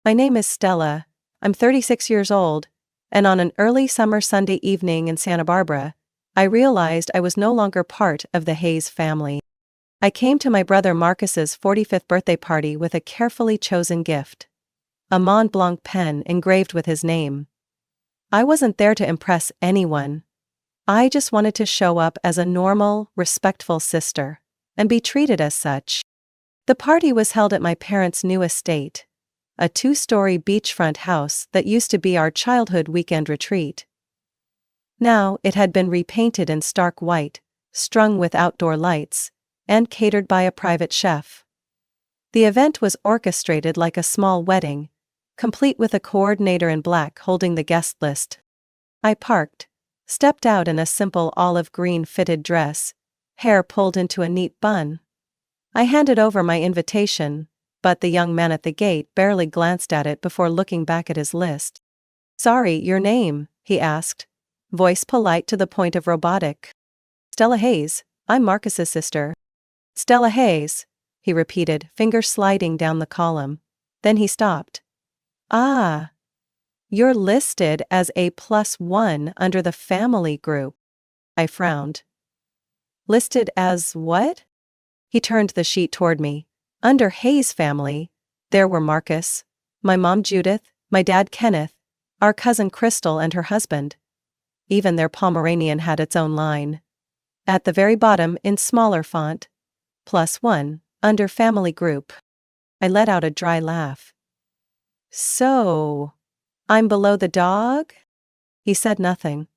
My name is Stella. I'm 36 years old, and on an early summer Sunday evening in Santa Barbara, I realized I was no longer part of the Hayes family. I came to my brother Marcus's 45th birthday party with a carefully chosen gift. A Mont Blanc pen engraved with his name. I wasn't there to impress anyone. I just wanted to show up as a normal, respectful sister, and be treated as such. The party was held at my parents' new estate, a 2-story beachfront house that used to be our childhood weekend retreat. Now it had been repainted in stark white, strung with outdoor lights, and catered by a private chef. The event was orchestrated like a small wedding, complete with a coordinator in black holding the guest list. I parked, stepped out in a simple olive green fitted dress, hair pulled into a neat bun. I handed over my invitation, but the young man at the gate barely glanced at it before looking back at his list. "Sorry, your name?" he asked, voice polite to the point of robotic. "Stella Hayes, I'm Marcus's sister." "Stella Hayes," he repeated, finger sliding down the column. Then he stopped. "Ah. You're listed as A+1 under the family group." I frowned. "Listed as what?" He turned the sheet toward me. Under Hayes family, there were Marcus, my mom Judith, my dad Kenneth, our cousin Crystal and her husband. Even their Pomeranian had its own line. At the very bottom, in smaller font, +1, under family group. I let out a dry laugh. "So, I'm below the dog?" He said nothing.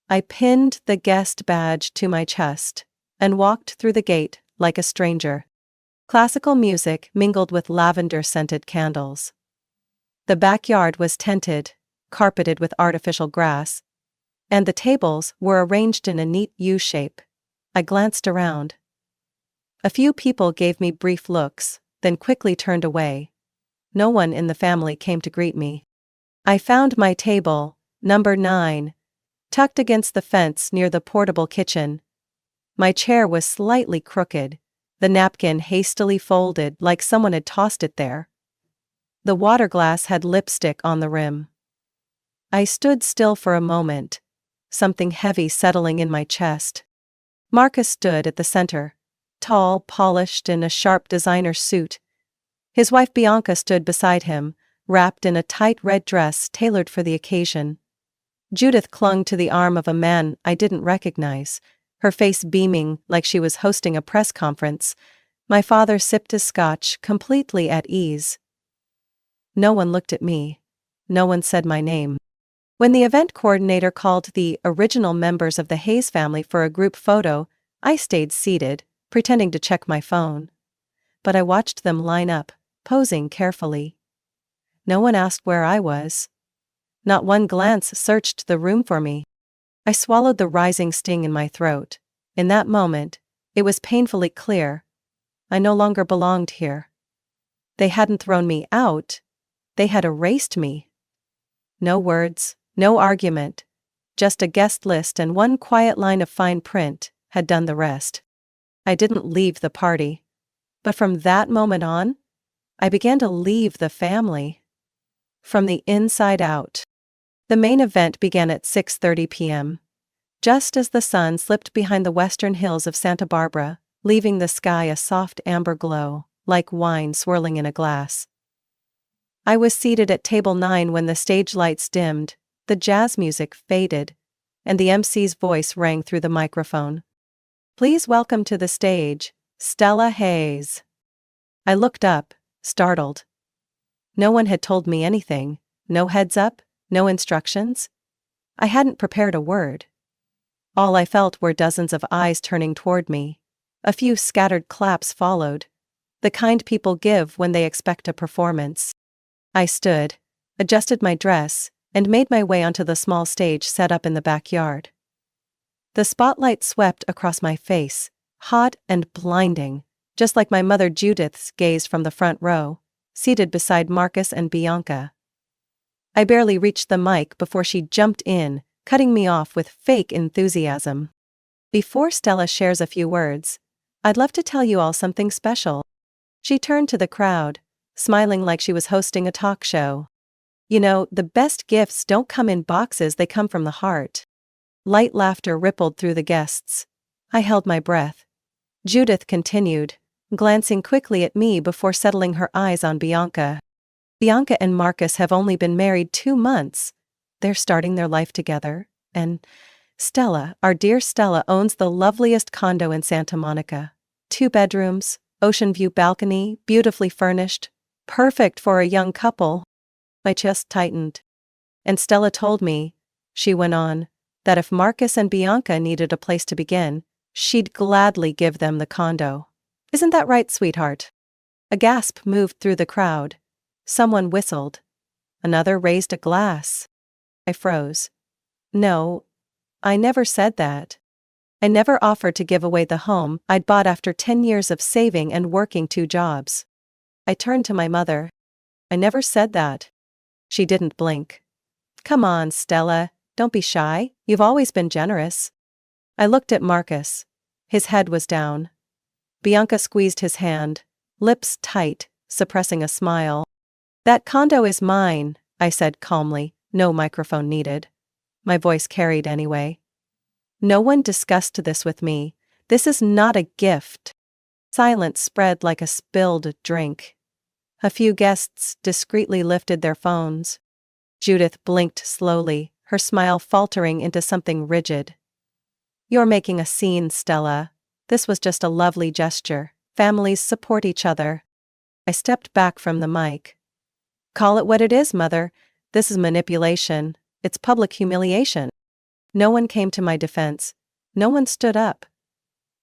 I pinned the guest badge to my chest and walked through the gate like a stranger. Classical music mingled with lavender-scented candles. The backyard was tented, carpeted with artificial grass, and the tables were arranged in a neat U-shape. I glanced around. A few people gave me brief looks, then quickly turned away. No one in the family came to greet me. I found my table, number 9, tucked against the fence near the portable kitchen. My chair was slightly crooked, the napkin hastily folded like someone had tossed it there. The water glass had lipstick on the rim. I stood still for a moment, something heavy settling in my chest. Marcus stood at the center, tall, polished in a sharp designer suit. His wife Bianca stood beside him, wrapped in a tight red dress tailored for the occasion. Judith clung to the arm of a man I didn't recognize, her face beaming like she was hosting a press conference. My father sipped his scotch, completely at ease. No one looked at me. No one said my name. When the event coordinator called the original members of the Hayes family for a group photo, I stayed seated, pretending to check my phone. But I watched them line up, posing carefully. No one asked where I was. Not one glance searched the room for me. I swallowed the rising sting in my throat. In that moment, it was painfully clear. I no longer belonged here. They hadn't thrown me out. They had erased me. No words, no argument, just a guest list and one quiet line of fine print had done the rest. I didn't leave the party. But from that moment on, I began to leave the family. From the inside out. The main event began at 6:30 p.m. Just as the sun slipped behind the western hills of Santa Barbara, leaving the sky a soft amber glow, like wine swirling in a glass. I was seated at table 9 when the stage lights dimmed, the jazz music faded, and the MC's voice rang through the microphone. "Please welcome to the stage, Stella Hayes." I looked up, startled. No one had told me anything, no heads up, no instructions. I hadn't prepared a word. All I felt were dozens of eyes turning toward me. A few scattered claps followed, the kind people give when they expect a performance. I stood, adjusted my dress, and made my way onto the small stage set up in the backyard. The spotlight swept across my face, hot and blinding, just like my mother Judith's gaze from the front row, seated beside Marcus and Bianca. I barely reached the mic before she jumped in, cutting me off with fake enthusiasm. "Before Stella shares a few words, I'd love to tell you all something special." She turned to the crowd, smiling like she was hosting a talk show. You know, the best gifts don't come in boxes, they come from the heart. Light laughter rippled through the guests. I held my breath. Judith continued, glancing quickly at me before settling her eyes on Bianca. Bianca and Marcus have only been married 2 months. They're starting their life together. And Stella, our dear Stella, owns the loveliest condo in Santa Monica. 2 bedrooms, ocean view balcony, beautifully furnished. Perfect for a young couple. My chest tightened. And Stella told me, she went on, that if Marcus and Bianca needed a place to begin, she'd gladly give them the condo. Isn't that right, sweetheart? A gasp moved through the crowd. Someone whistled. Another raised a glass. I froze. No, I never said that. I never offered to give away the home I'd bought after 10 years of saving and working 2 jobs. I turned to my mother. I never said that. She didn't blink. Come on, Stella, don't be shy, you've always been generous. I looked at Marcus. His head was down. Bianca squeezed his hand, lips tight, suppressing a smile. That condo is mine, I said calmly, no microphone needed. My voice carried anyway. No one discussed this with me. This is not a gift. Silence spread like a spilled drink. A few guests discreetly lifted their phones. Judith blinked slowly, her smile faltering into something rigid. You're making a scene, Stella. This was just a lovely gesture. Families support each other. I stepped back from the mic. Call it what it is, Mother. This is manipulation. It's public humiliation. No one came to my defense. No one stood up.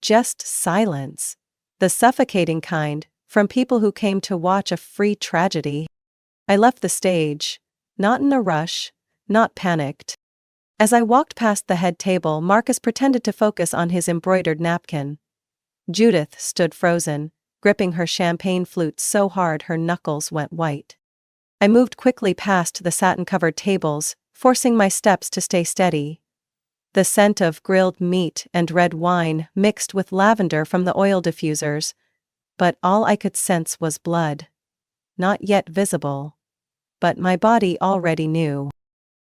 Just silence. The suffocating kind, from people who came to watch a free tragedy. I left the stage, not in a rush, not panicked. As I walked past the head table, Marcus pretended to focus on his embroidered napkin. Judith stood frozen, gripping her champagne flute so hard her knuckles went white. I moved quickly past the satin-covered tables, forcing my steps to stay steady. The scent of grilled meat and red wine mixed with lavender from the oil diffusers, but all I could sense was blood. Not yet visible. But my body already knew.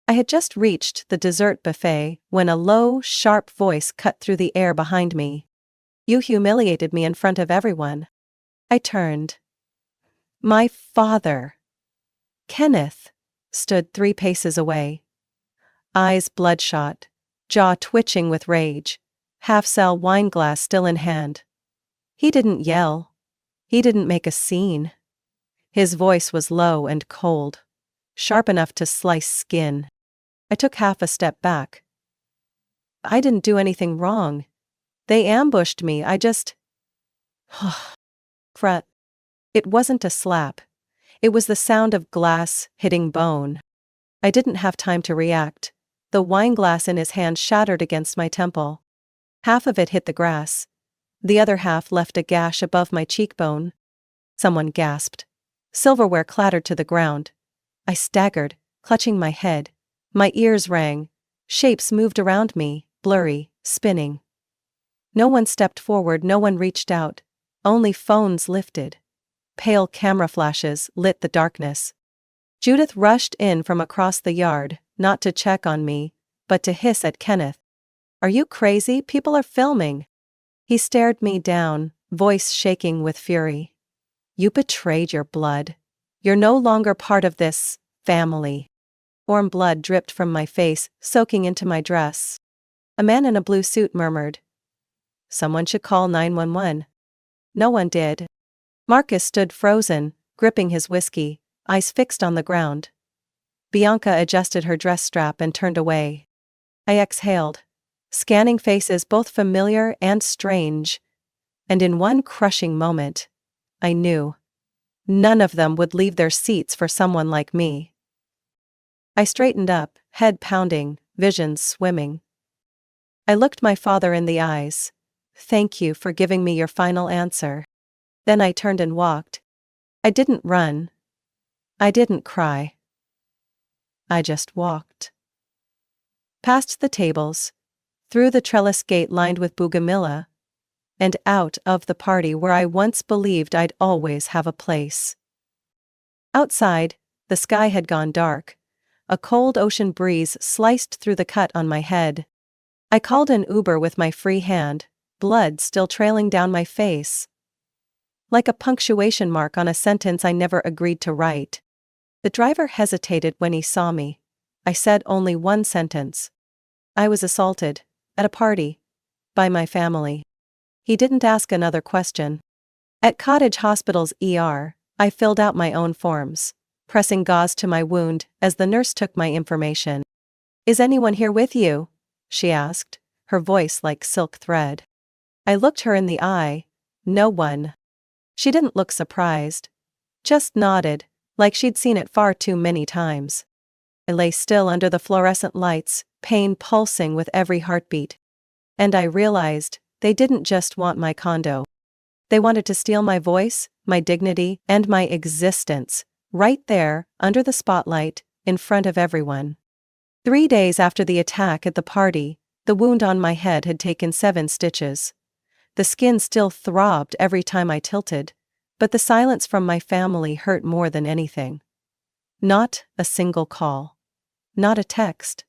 I had just reached the dessert buffet when a low, sharp voice cut through the air behind me. You humiliated me in front of everyone. I turned. My father, Kenneth, stood 3 paces away. Eyes bloodshot, jaw twitching with rage, half-cell wineglass still in hand. He didn't yell. He didn't make a scene. His voice was low and cold, sharp enough to slice skin. I took half a step back. I didn't do anything wrong. They ambushed me, I just… Crut. It wasn't a slap. It was the sound of glass hitting bone. I didn't have time to react. The wineglass in his hand shattered against my temple. Half of it hit the grass. The other half left a gash above my cheekbone. Someone gasped. Silverware clattered to the ground. I staggered, clutching my head. My ears rang. Shapes moved around me, blurry, spinning. No one stepped forward, no one reached out. Only phones lifted. Pale camera flashes lit the darkness. Judith rushed in from across the yard, not to check on me, but to hiss at Kenneth. Are you crazy? People are filming. He stared me down, voice shaking with fury. You betrayed your blood. You're no longer part of this family. Warm blood dripped from my face, soaking into my dress. A man in a blue suit murmured. Someone should call 911. No one did. Marcus stood frozen, gripping his whiskey, eyes fixed on the ground. Bianca adjusted her dress strap and turned away. I exhaled, scanning faces both familiar and strange. And in one crushing moment, I knew. None of them would leave their seats for someone like me. I straightened up, head pounding, visions swimming. I looked my father in the eyes. Thank you for giving me your final answer. Then I turned and walked. I didn't run. I didn't cry. I just walked. Past the tables, through the trellis gate lined with bougainvillea, and out of the party where I once believed I'd always have a place. Outside, the sky had gone dark. A cold ocean breeze sliced through the cut on my head. I called an Uber with my free hand, blood still trailing down my face, like a punctuation mark on a sentence I never agreed to write. The driver hesitated when he saw me. I said only one sentence. I was assaulted, at a party, by my family. He didn't ask another question. At Cottage Hospital's ER, I filled out my own forms, pressing gauze to my wound as the nurse took my information. "Is anyone here with you?" she asked, her voice like silk thread. I looked her in the eye. No one. She didn't look surprised. Just nodded, like she'd seen it far too many times. I lay still under the fluorescent lights, pain pulsing with every heartbeat. And I realized, they didn't just want my condo. They wanted to steal my voice, my dignity, and my existence, right there, under the spotlight, in front of everyone. 3 days after the attack at the party, the wound on my head had taken 7 stitches. The skin still throbbed every time I tilted, but the silence from my family hurt more than anything. Not a single call. Not a text.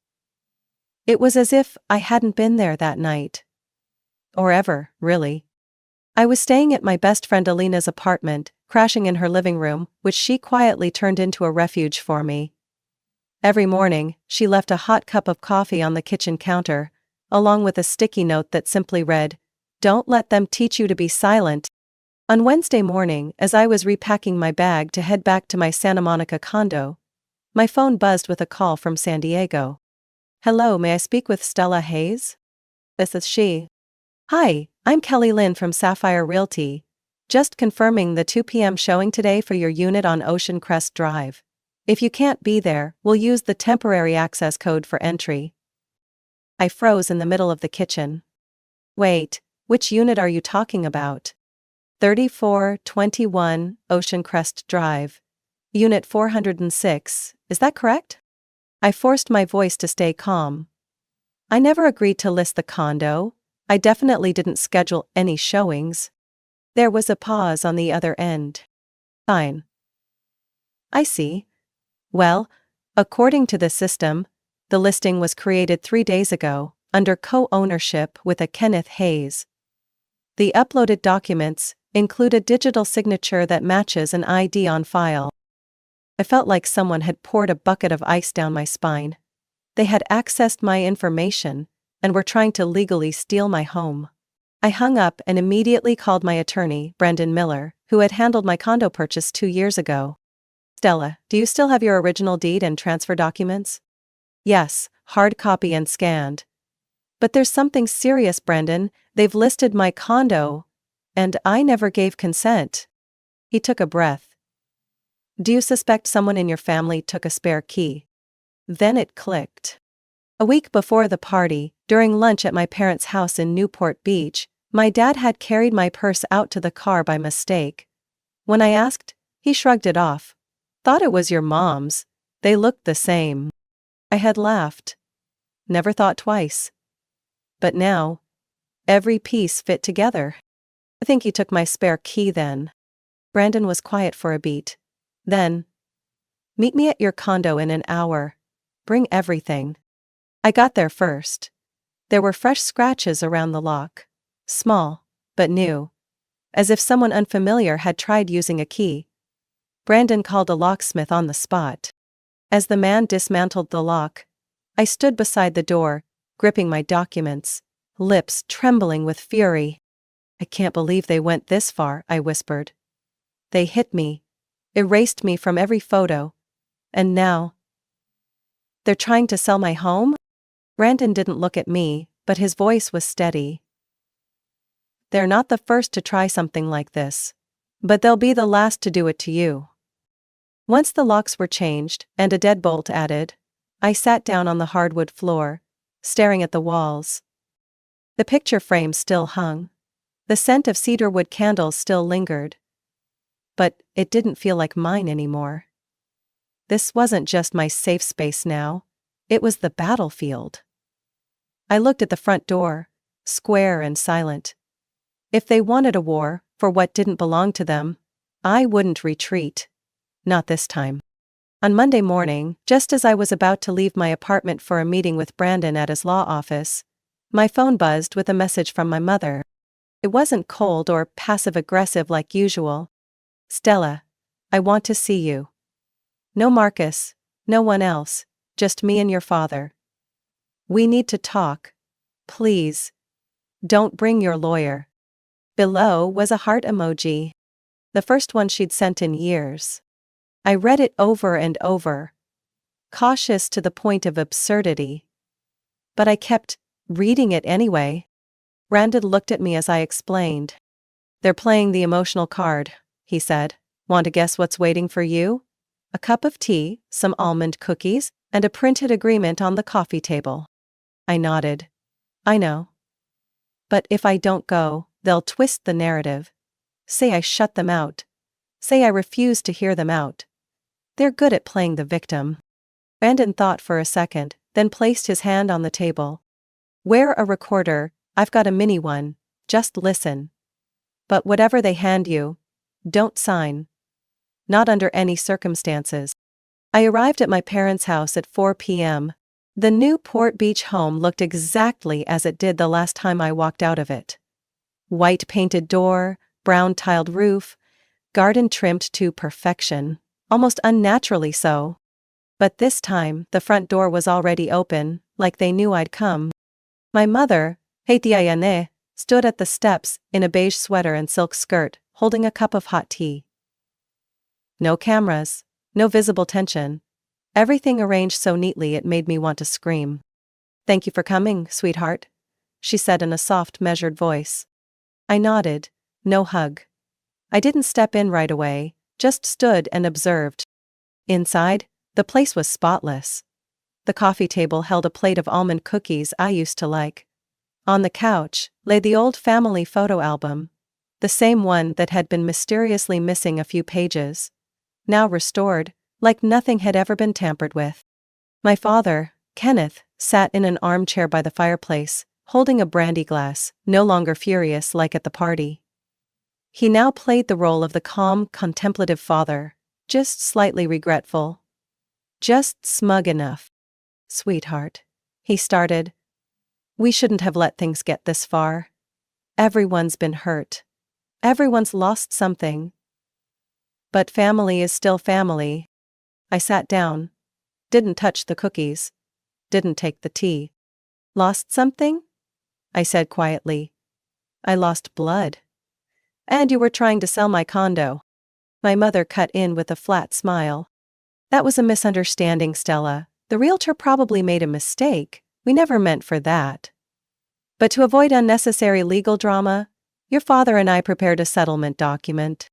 It was as if I hadn't been there that night. Or ever, really. I was staying at my best friend Alina's apartment, crashing in her living room, which she quietly turned into a refuge for me. Every morning, she left a hot cup of coffee on the kitchen counter, along with a sticky note that simply read, "Don't let them teach you to be silent." On Wednesday morning, as I was repacking my bag to head back to my Santa Monica condo, my phone buzzed with a call from San Diego. "Hello, may I speak with Stella Hayes?" This is she. "Hi, I'm Kelly Lynn from Sapphire Realty. Just confirming the 2 p.m. showing today for your unit on Ocean Crest Drive. If you can't be there, we'll use the temporary access code for entry." I froze in the middle of the kitchen. "Wait, which unit are you talking about?" 3421 Ocean Crest Drive. Unit 406, is that correct? I forced my voice to stay calm. I never agreed to list the condo. I definitely didn't schedule any showings. There was a pause on the other end. "Fine. I see. Well, according to the system, the listing was created 3 days ago, under co-ownership with a Kenneth Hayes. The uploaded documents include a digital signature that matches an ID on file." I felt like someone had poured a bucket of ice down my spine. They had accessed my information and were trying to legally steal my home. I hung up and immediately called my attorney, Brendan Miller, who had handled my condo purchase 2 years ago. "Stella, do you still have your original deed and transfer documents?" "Yes, hard copy and scanned." "But there's something serious, Brendan. They've listed my condo, and I never gave consent." He took a breath. "Do you suspect someone in your family took a spare key?" Then it clicked. A week before the party, during lunch at my parents' house in Newport Beach, my dad had carried my purse out to the car by mistake. When I asked, he shrugged it off. "Thought it was your mom's. They looked the same." I had laughed. Never thought twice. But now, every piece fit together. "I think he took my spare key then." Brandon was quiet for a beat. Then, "Meet me at your condo in an hour. Bring everything." I got there first. There were fresh scratches around the lock. Small, but new. As if someone unfamiliar had tried using a key. Brandon called a locksmith on the spot. As the man dismantled the lock, I stood beside the door, gripping my documents, lips trembling with fury. "I can't believe they went this far," I whispered. "They hit me, erased me from every photo. And now, they're trying to sell my home?" Brandon didn't look at me, but his voice was steady. "They're not the first to try something like this. But they'll be the last to do it to you." Once the locks were changed, and a deadbolt added, I sat down on the hardwood floor, staring at the walls. The picture frame still hung. The scent of cedarwood candles still lingered. But it didn't feel like mine anymore. This wasn't just my safe space now. It was the battlefield. I looked at the front door, square and silent. If they wanted a war for what didn't belong to them, I wouldn't retreat. Not this time. On Monday morning, just as I was about to leave my apartment for a meeting with Brandon at his law office, my phone buzzed with a message from my mother. It wasn't cold or passive-aggressive like usual. "Stella, I want to see you. No Marcus, no one else, just me and your father. We need to talk. Please. Don't bring your lawyer." Below was a heart emoji. The first one she'd sent in years. I read it over and over. Cautious to the point of absurdity. But I kept reading it anyway. Brandon looked at me as I explained. "They're playing the emotional card," he said. "Want to guess what's waiting for you? A cup of tea, some almond cookies, and a printed agreement on the coffee table." I nodded. "I know. But if I don't go, they'll twist the narrative. Say I shut them out. Say I refuse to hear them out. They're good at playing the victim." Brandon thought for a second, then placed his hand on the table. "Wear a recorder, I've got a mini one, just listen. But whatever they hand you, don't sign. Not under any circumstances." I arrived at my parents' house at 4 p.m. The new Port Beach home looked exactly as it did the last time I walked out of it. White painted door, brown tiled roof, garden trimmed to perfection, almost unnaturally so. But this time, the front door was already open, like they knew I'd come. My mother, Haitiayane, stood at the steps in a beige sweater and silk skirt, holding a cup of hot tea. No cameras, no visible tension. Everything arranged so neatly it made me want to scream. "Thank you for coming, sweetheart," she said in a soft, measured voice. I nodded. No hug. I didn't step in right away, just stood and observed. Inside, the place was spotless. The coffee table held a plate of almond cookies I used to like. On the couch lay the old family photo album. The same one that had been mysteriously missing a few pages. Now restored, like nothing had ever been tampered with. My father, Kenneth, sat in an armchair by the fireplace, holding a brandy glass, no longer furious like at the party. He now played the role of the calm, contemplative father, just slightly regretful. Just smug enough. "Sweetheart," he started. "We shouldn't have let things get this far. Everyone's been hurt. Everyone's lost something. But family is still family." I sat down. Didn't touch the cookies. Didn't take the tea. "Lost something?" I said quietly. "I lost blood." "And you were trying to sell my condo." My mother cut in with a flat smile. "That was a misunderstanding, Stella. The realtor probably made a mistake. We never meant for that. But to avoid unnecessary legal drama, your father and I prepared a settlement document."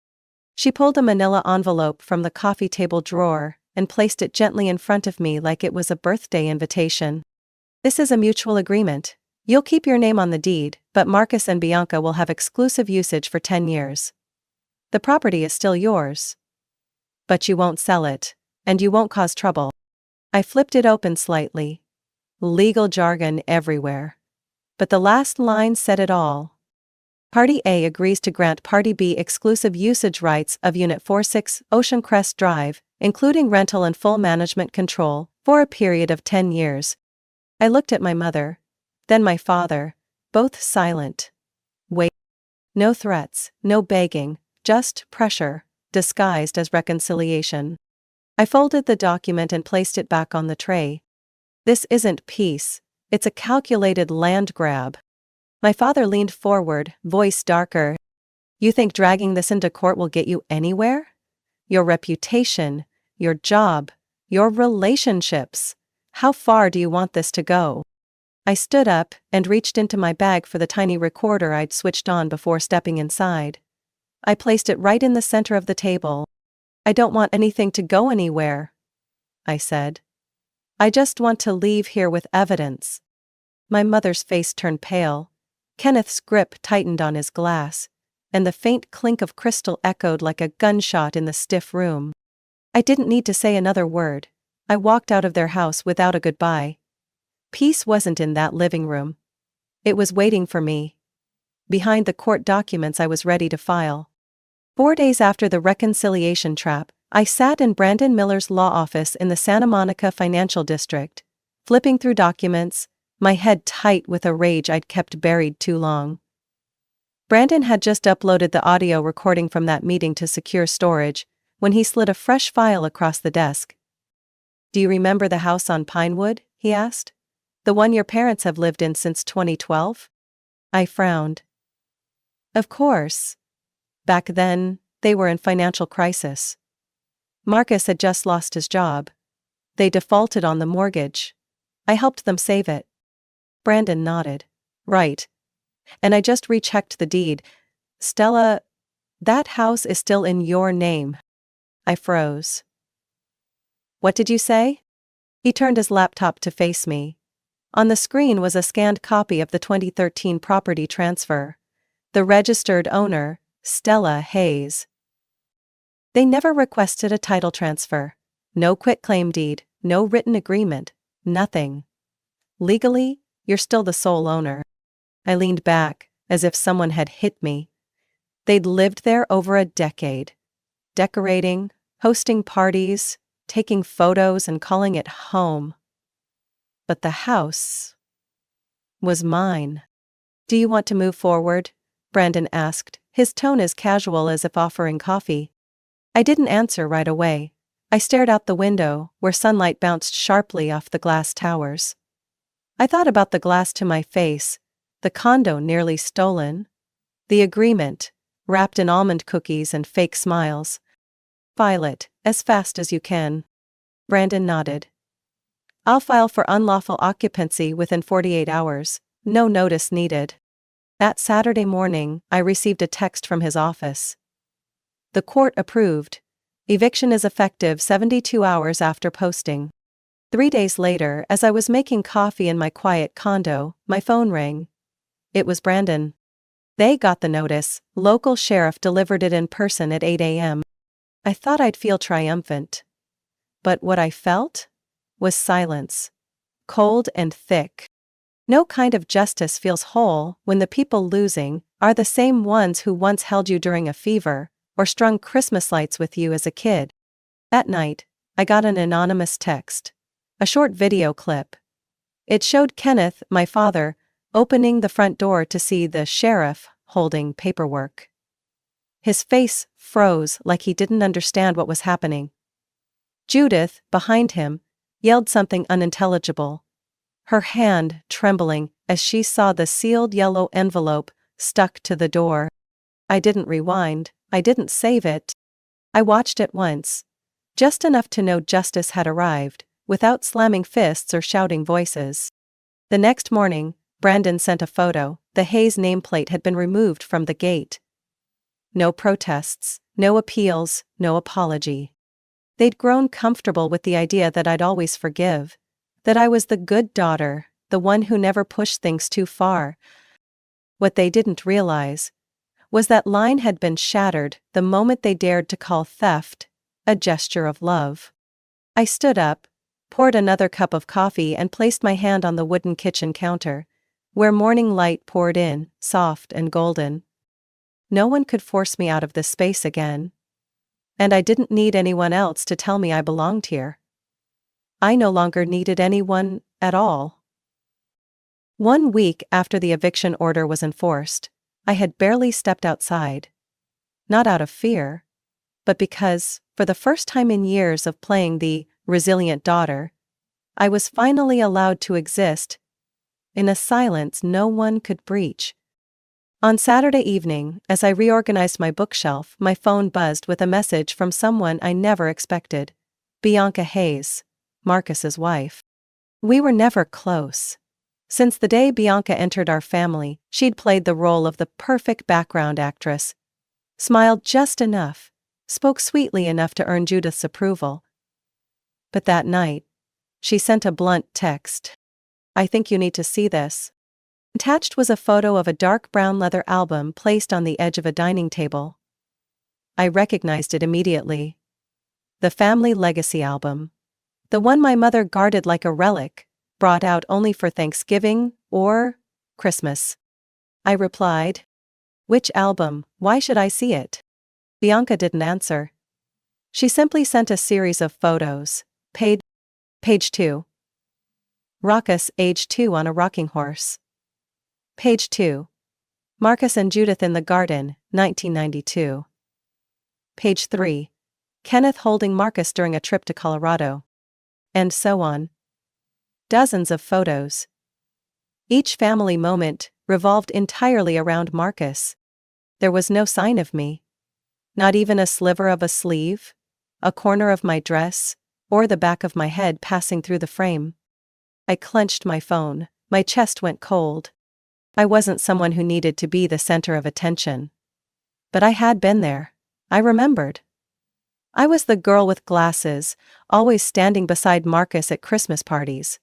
She pulled a manila envelope from the coffee table drawer and placed it gently in front of me like it was a birthday invitation. "This is a mutual agreement. You'll keep your name on the deed, but Marcus and Bianca will have exclusive usage for 10 years. The property is still yours. But you won't sell it, and you won't cause trouble." I flipped it open slightly. Legal jargon everywhere. But the last line said it all. Party A agrees to grant Party B exclusive usage rights of Unit 46 Ocean Crest Drive, including rental and full management control, for a period of 10 years. I looked at my mother, then my father, both silent. Wait. No threats, no begging, just pressure, disguised as reconciliation. I folded the document and placed it back on the tray. "This isn't peace, it's a calculated land grab." My father leaned forward, voice darker. "You think dragging this into court will get you anywhere? Your reputation, your job, your relationships. How far do you want this to go?" I stood up and reached into my bag for the tiny recorder I'd switched on before stepping inside. I placed it right in the center of the table. "I don't want anything to go anywhere," I said. "I just want to leave here with evidence." My mother's face turned pale. Kenneth's grip tightened on his glass, and the faint clink of crystal echoed like a gunshot in the stiff room. I didn't need to say another word. I walked out of their house without a goodbye. Peace wasn't in that living room. It was waiting for me. Behind the court documents I was ready to file. 4 days after the reconciliation trap, I sat in Brandon Miller's law office in the Santa Monica Financial District, flipping through documents, my head tight with a rage I'd kept buried too long. Brandon had just uploaded the audio recording from that meeting to secure storage when he slid a fresh file across the desk. "Do you remember the house on Pinewood?" he asked. "The one your parents have lived in since 2012? I frowned. Of course. Back then, they were in financial crisis. Marcus had just lost his job. They defaulted on the mortgage. I helped them save it. Brandon nodded. Right. And I just rechecked the deed. Stella, that house is still in your name. I froze. What did you say? He turned his laptop to face me. On the screen was a scanned copy of the 2013 property transfer. The registered owner, Stella Hayes. They never requested a title transfer. No quitclaim deed, no written agreement, nothing. Legally, you're still the sole owner. I leaned back, as if someone had hit me. They'd lived there over a decade. Decorating, hosting parties, taking photos and calling it home. But the house was mine. "Do you want to move forward?" Brandon asked, his tone as casual as if offering coffee. I didn't answer right away. I stared out the window, where sunlight bounced sharply off the glass towers. I thought about the glass to my face, the condo nearly stolen, the agreement, wrapped in almond cookies and fake smiles. "File it, as fast as you can." Brandon nodded. "I'll file for unlawful occupancy within 48 hours, no notice needed." That Saturday morning, I received a text from his office. "The court approved. Eviction is effective 72 hours after posting." 3 days later, as I was making coffee in my quiet condo, my phone rang. It was Brandon. They got the notice. Local sheriff delivered it in person at 8 a.m. I thought I'd feel triumphant. But what I felt was silence. Cold and thick. No kind of justice feels whole when the people losing are the same ones who once held you during a fever, or strung Christmas lights with you as a kid. That night, I got an anonymous text. A short video clip. It showed Kenneth, my father, opening the front door to see the sheriff holding paperwork. His face froze like he didn't understand what was happening. Judith, behind him, yelled something unintelligible, her hand trembling as she saw the sealed yellow envelope stuck to the door. I didn't rewind, I didn't save it. I watched it once, just enough to know justice had arrived, without slamming fists or shouting voices. The next morning, Brandon sent a photo. The Hayes nameplate had been removed from the gate. No protests, no appeals, no apology. They'd grown comfortable with the idea that I'd always forgive, that I was the good daughter, the one who never pushed things too far. What they didn't realize was that line had been shattered the moment they dared to call theft a gesture of love. I stood up, poured another cup of coffee and placed my hand on the wooden kitchen counter, where morning light poured in, soft and golden. No one could force me out of this space again. And I didn't need anyone else to tell me I belonged here. I no longer needed anyone at all. 1 week after the eviction order was enforced, I had barely stepped outside. Not out of fear, but because, for the first time in years of playing the resilient daughter, I was finally allowed to exist in a silence no one could breach. On Saturday evening, as I reorganized my bookshelf, my phone buzzed with a message from someone I never expected. Bianca Hayes, Marcus's wife. We were never close. Since the day Bianca entered our family, she'd played the role of the perfect background actress. Smiled just enough, spoke sweetly enough to earn Judith's approval. But that night, she sent a blunt text. "I think you need to see this." Attached was a photo of a dark brown leather album placed on the edge of a dining table. I recognized it immediately. The family legacy album. The one my mother guarded like a relic, brought out only for Thanksgiving or Christmas. I replied, "Which album? Why should I see it?" Bianca didn't answer. She simply sent a series of photos. Page 2. Raucous, age 2 on a rocking horse. Page 2. Marcus and Judith in the garden, 1992. Page 3. Kenneth holding Marcus during a trip to Colorado. And so on. Dozens of photos. Each family moment revolved entirely around Marcus. There was no sign of me. Not even a sliver of a sleeve, a corner of my dress, or the back of my head passing through the frame. I clenched my phone, my chest went cold. I wasn't someone who needed to be the center of attention. But I had been there. I remembered. I was the girl with glasses, always standing beside Marcus at Christmas parties.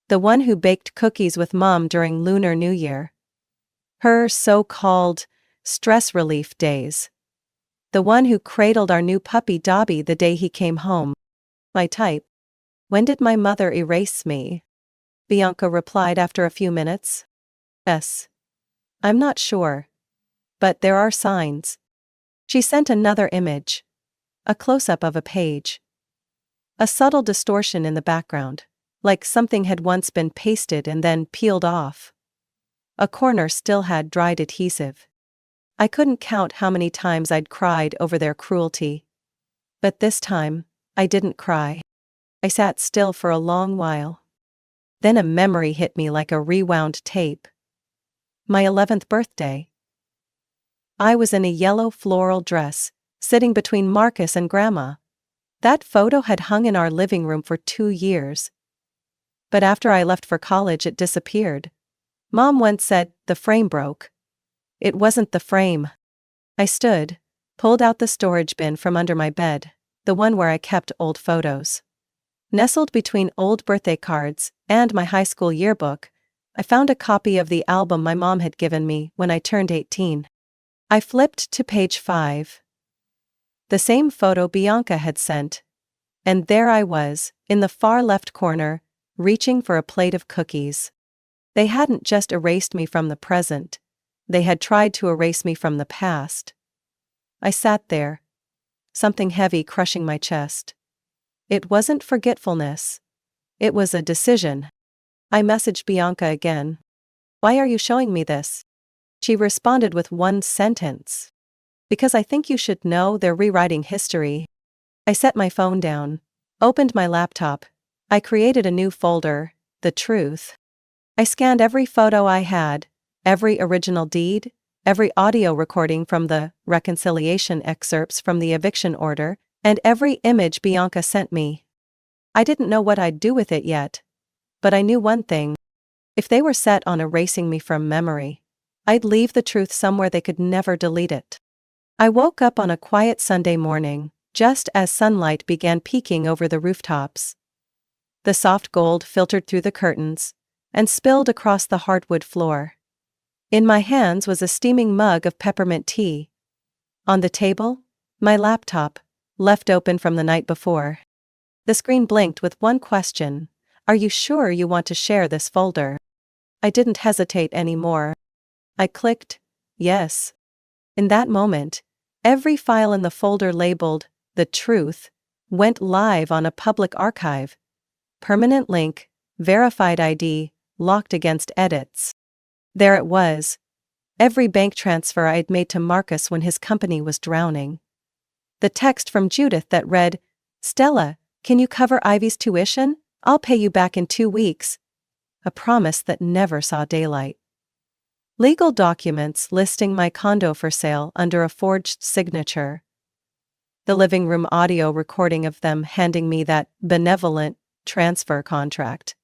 The one who baked cookies with Mom during Lunar New Year. Her so-called stress relief days. The one who cradled our new puppy Dobby the day he came home. My type. When did my mother erase me? Bianca replied after a few minutes. Yes. I'm not sure. But there are signs. She sent another image. A close-up of a page. A subtle distortion in the background, like something had once been pasted and then peeled off. A corner still had dried adhesive. I couldn't count how many times I'd cried over their cruelty. But this time, I didn't cry. I sat still for a long while. Then a memory hit me like a rewound tape. My 11th birthday. I was in a yellow floral dress, sitting between Marcus and Grandma. That photo had hung in our living room for 2 years. But after I left for college, it disappeared. Mom once said, the frame broke. It wasn't the frame. I stood, pulled out the storage bin from under my bed, the one where I kept old photos. Nestled between old birthday cards and my high school yearbook, I found a copy of the album my mom had given me when I turned 18. I flipped to page 5. The same photo Bianca had sent. And there I was, in the far left corner, reaching for a plate of cookies. They hadn't just erased me from the present. They had tried to erase me from the past. I sat there. Something heavy crushing my chest. It wasn't forgetfulness. It was a decision. I messaged Bianca again. Why are you showing me this? She responded with one sentence. Because I think you should know they're rewriting history. I set my phone down, opened my laptop. I created a new folder, The Truth. I scanned every photo I had, every original deed, every audio recording from the reconciliation excerpts from the eviction order, and every image Bianca sent me. I didn't know what I'd do with it yet. But I knew one thing. If they were set on erasing me from memory, I'd leave the truth somewhere they could never delete it. I woke up on a quiet Sunday morning, just as sunlight began peeking over the rooftops. The soft gold filtered through the curtains and spilled across the hardwood floor. In my hands was a steaming mug of peppermint tea. On the table, my laptop, left open from the night before. The screen blinked with one question. Are you sure you want to share this folder? I didn't hesitate anymore. I clicked, yes. In that moment, every file in the folder labeled, The Truth, went live on a public archive. Permanent link, verified ID, locked against edits. There it was. Every bank transfer I'd made to Marcus when his company was drowning. The text from Judith that read, Stella, can you cover Ivy's tuition? I'll pay you back in 2 weeks. A promise that never saw daylight. Legal documents listing my condo for sale under a forged signature. The living room audio recording of them handing me that benevolent transfer contract.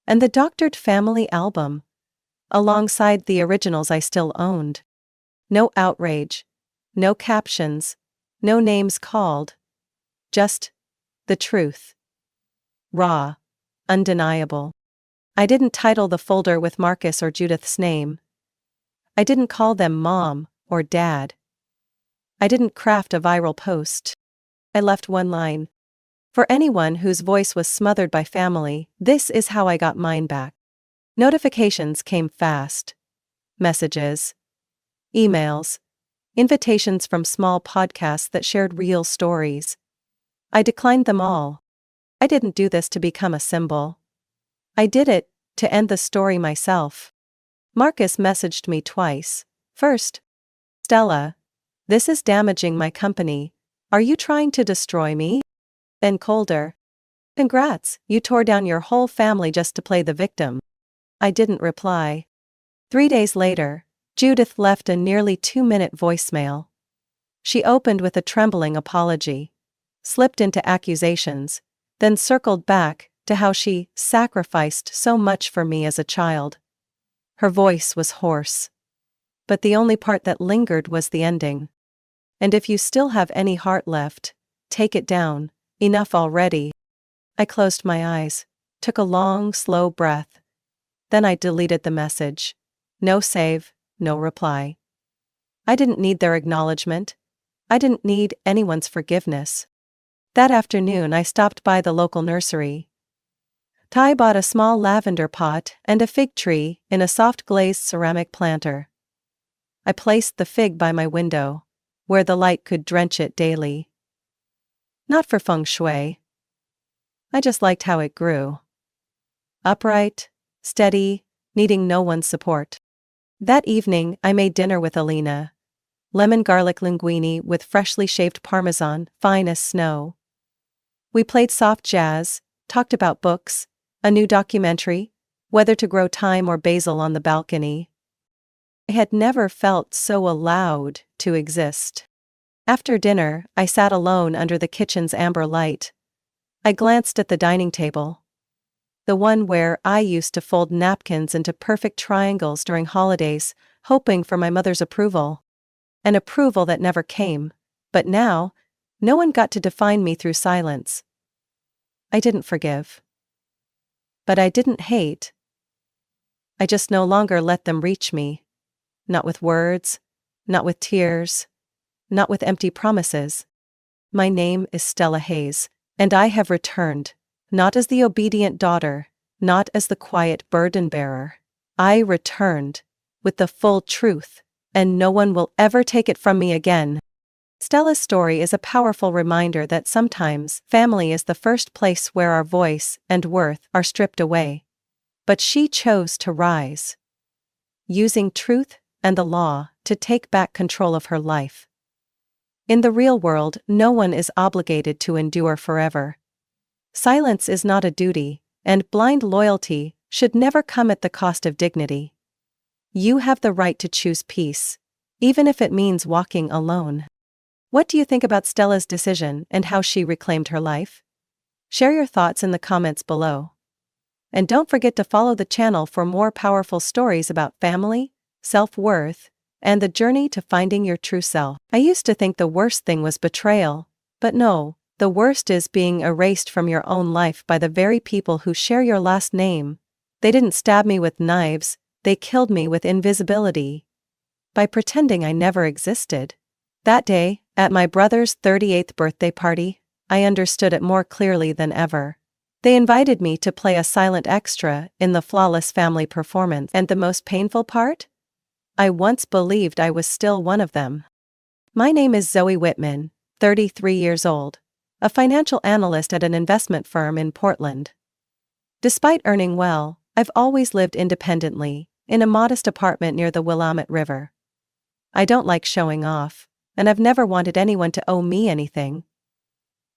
And the doctored family album, alongside the originals I still owned. No outrage, no captions, no names called. Just the truth. Raw, undeniable. I didn't title the folder with Marcus or Judith's name. I didn't call them Mom or Dad. I didn't craft a viral post. I left one line. For anyone whose voice was smothered by family, this is how I got mine back. Notifications came fast. Messages. Emails. invitations from small podcasts that shared real stories. I declined them all. I didn't do this to become a symbol. I did it to end the story myself. Marcus messaged me twice. First, Stella, this is damaging my company. Are you trying to destroy me? Then colder. Congrats, you tore down your whole family just to play the victim. I didn't reply. 3 days later, Judith left a nearly 2-minute voicemail. She opened with a trembling apology, slipped into accusations, then circled back to how she sacrificed so much for me as a child. Her voice was hoarse. But the only part that lingered was the ending. And if you still have any heart left, take it down, enough already. I closed my eyes, took a long, slow breath. Then I deleted the message. No save, no reply. I didn't need their acknowledgement. I didn't need anyone's forgiveness. That afternoon I stopped by the local nursery. Ty bought a small lavender pot and a fig tree in a soft glazed ceramic planter. I placed the fig by my window, where the light could drench it daily. Not for feng shui. I just liked how it grew. Upright, steady, needing no one's support. That evening I made dinner with Alina. Lemon garlic linguine with freshly shaved parmesan, fine as snow. We played soft jazz, talked about books, a new documentary, whether to grow thyme or basil on the balcony. I had never felt so allowed to exist. After dinner, I sat alone under the kitchen's amber light. I glanced at the dining table. The one where I used to fold napkins into perfect triangles during holidays, hoping for my mother's approval. An approval that never came, but now, no one got to define me through silence. I didn't forgive. But I didn't hate. I just no longer let them reach me. Not with words, not with tears, not with empty promises. My name is Stella Hayes, and I have returned, not as the obedient daughter, not as the quiet burden bearer. I returned, with the full truth, and no one will ever take it from me again. Stella's story is a powerful reminder that sometimes family is the first place where our voice and worth are stripped away. But she chose to rise, using truth and the law to take back control of her life. In the real world, no one is obligated to endure forever. Silence is not a duty, and blind loyalty should never come at the cost of dignity. You have the right to choose peace, even if it means walking alone. What do you think about Stella's decision and how she reclaimed her life? Share your thoughts in the comments below. And don't forget to follow the channel for more powerful stories about family, self-worth, and the journey to finding your true self. I used to think the worst thing was betrayal, but no, the worst is being erased from your own life by the very people who share your last name. They didn't stab me with knives, they killed me with invisibility. By pretending I never existed. That day, at my brother's 38th birthday party, I understood it more clearly than ever. They invited me to play a silent extra in the flawless family performance, and the most painful part? I once believed I was still one of them. My name is Zoe Whitman, 33 years old, a financial analyst at an investment firm in Portland. Despite earning well, I've always lived independently, in a modest apartment near the Willamette River. I don't like showing off, and I've never wanted anyone to owe me anything.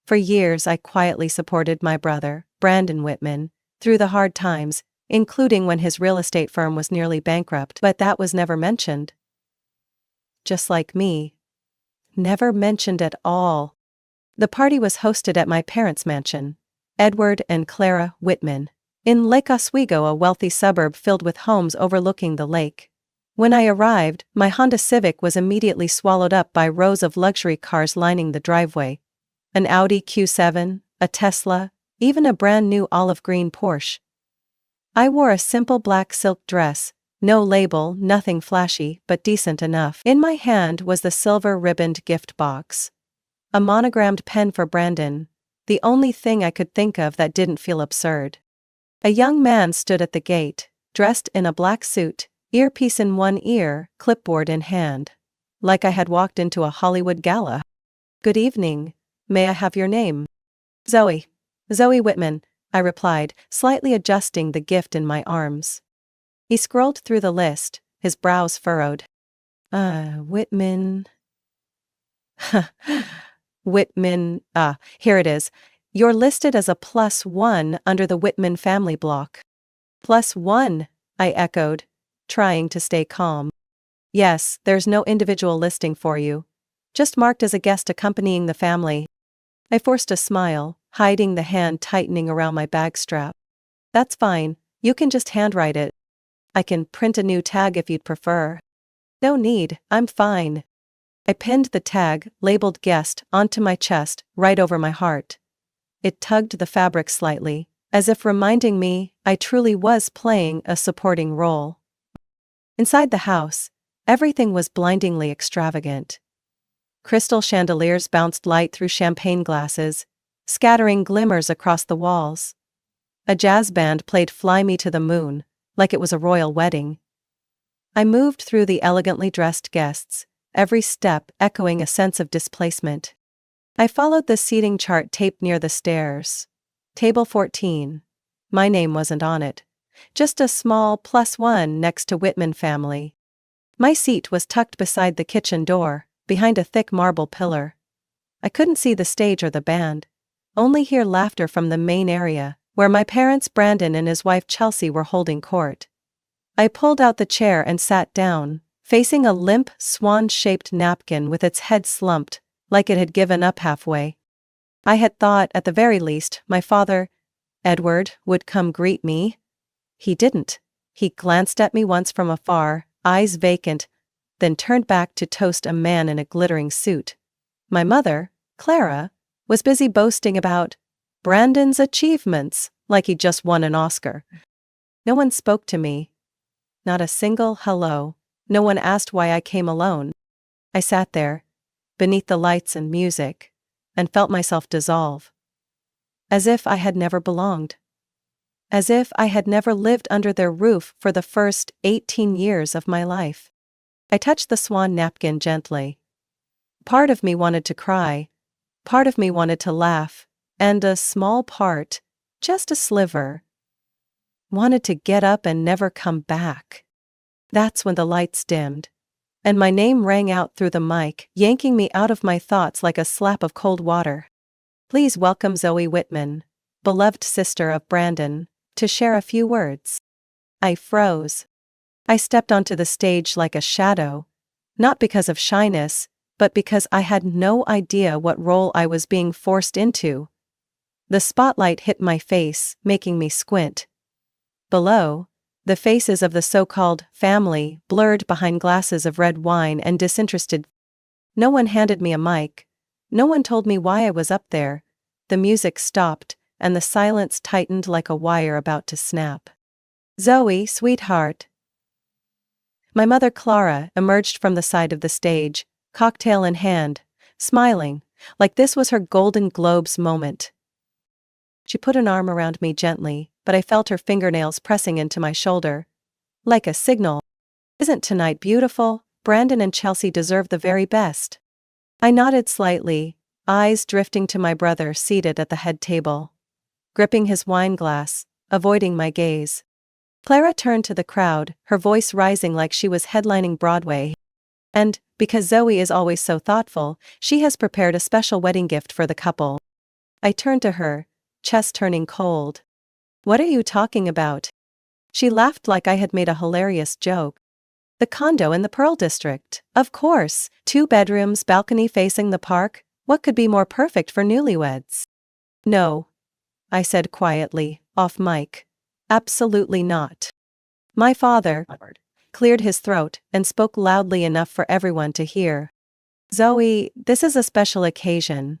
For years I quietly supported my brother, Brandon Whitman, through the hard times, including when his real estate firm was nearly bankrupt, but that was never mentioned. Just like me. Never mentioned at all. The party was hosted at my parents' mansion, Edward and Clara Whitman, in Lake Oswego, a wealthy suburb filled with homes overlooking the lake. When I arrived, my Honda Civic was immediately swallowed up by rows of luxury cars lining the driveway. An Audi Q7, a Tesla, even a brand new olive green Porsche. I wore a simple black silk dress, no label, nothing flashy, but decent enough. In my hand was the silver ribboned gift box. A monogrammed pen for Brandon, the only thing I could think of that didn't feel absurd. A young man stood at the gate, dressed in a black suit, earpiece in one ear, clipboard in hand. like I had walked into a Hollywood gala. "Good evening. May I have your name?" "Zoe. Zoe Whitman," I replied, slightly adjusting the gift in my arms. He scrolled through the list, his brows furrowed. Whitman. Whitman, here it is. "You're listed as a +1 under the Whitman family block." "+1, I echoed, trying to stay calm. "Yes, there's no individual listing for you. Just marked as a guest accompanying the family." I forced a smile, hiding the hand tightening around my bag strap. "That's fine, you can just handwrite it. I can print a new tag if you'd prefer." "No need, I'm fine." I pinned the tag, labeled guest, onto my chest, right over my heart. It tugged the fabric slightly, as if reminding me I truly was playing a supporting role. Inside the house, everything was blindingly extravagant. Crystal chandeliers bounced light through champagne glasses, scattering glimmers across the walls. A jazz band played "Fly Me to the Moon," like it was a royal wedding. I moved through the elegantly dressed guests, every step echoing a sense of displacement. I followed the seating chart taped near the stairs. Table 14. My name wasn't on it. Just a small +1 next to Whitman family. My seat was tucked beside the kitchen door, behind a thick marble pillar. I couldn't see the stage or the band, only hear laughter from the main area, where my parents Brandon and his wife Chelsea were holding court. I pulled out the chair and sat down, facing a limp, swan-shaped napkin with its head slumped, like it had given up halfway. I had thought, at the very least, my father, Edward, would come greet me. He didn't. He glanced at me once from afar, eyes vacant, then turned back to toast a man in a glittering suit. My mother, Clara, was busy boasting about Brandon's achievements, like he'd just won an Oscar. No one spoke to me. Not a single hello. No one asked why I came alone. I sat there, beneath the lights and music, and felt myself dissolve. As if I had never belonged. As if I had never lived under their roof for the first 18 years of my life. I touched the swan napkin gently. Part of me wanted to cry, part of me wanted to laugh, and a small part, just a sliver, wanted to get up and never come back. That's when the lights dimmed, and my name rang out through the mic, yanking me out of my thoughts like a slap of cold water. "Please welcome Zoe Whitman, beloved sister of Brandon, to share a few words." I froze. I stepped onto the stage like a shadow, not because of shyness, but because I had no idea what role I was being forced into. The spotlight hit my face, making me squint. Below, the faces of the so-called family blurred behind glasses of red wine and disinterested. No one handed me a mic. No one told me why I was up there. The music stopped, and the silence tightened like a wire about to snap. "Zoe, sweetheart." My mother Clara emerged from the side of the stage, cocktail in hand, smiling, like this was her Golden Globes moment. She put an arm around me gently, but I felt her fingernails pressing into my shoulder. Like a signal. "Isn't tonight beautiful? Brandon and Chelsea deserve the very best." I nodded slightly, eyes drifting to my brother seated at the head table. Gripping his wine glass, avoiding my gaze. Clara turned to the crowd, her voice rising like she was headlining Broadway. "And, because Zoe is always so thoughtful, she has prepared a special wedding gift for the couple." I turned to her, chest turning cold. "What are you talking about?" She laughed like I had made a hilarious joke. "The condo in the Pearl District, of course, 2 bedrooms, balcony facing the park. What could be more perfect for newlyweds?" "No," I said quietly, off mic. "Absolutely not." My father cleared his throat and spoke loudly enough for everyone to hear. "Zoe, this is a special occasion.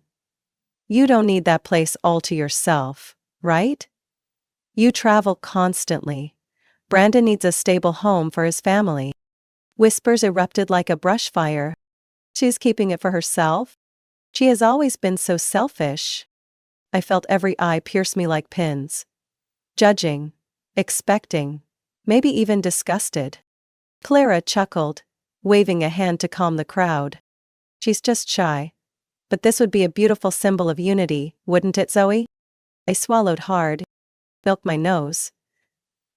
You don't need that place all to yourself, right? You travel constantly. Brandon needs a stable home for his family." Whispers erupted like a brush fire. "She's keeping it for herself? She has always been so selfish." I felt every eye pierce me like pins. Judging, expecting, maybe even disgusted. Clara chuckled. waving a hand to calm the crowd. She's just shy. But this would be a beautiful symbol of unity, wouldn't it, Zoe? I swallowed hard. Milked my nose.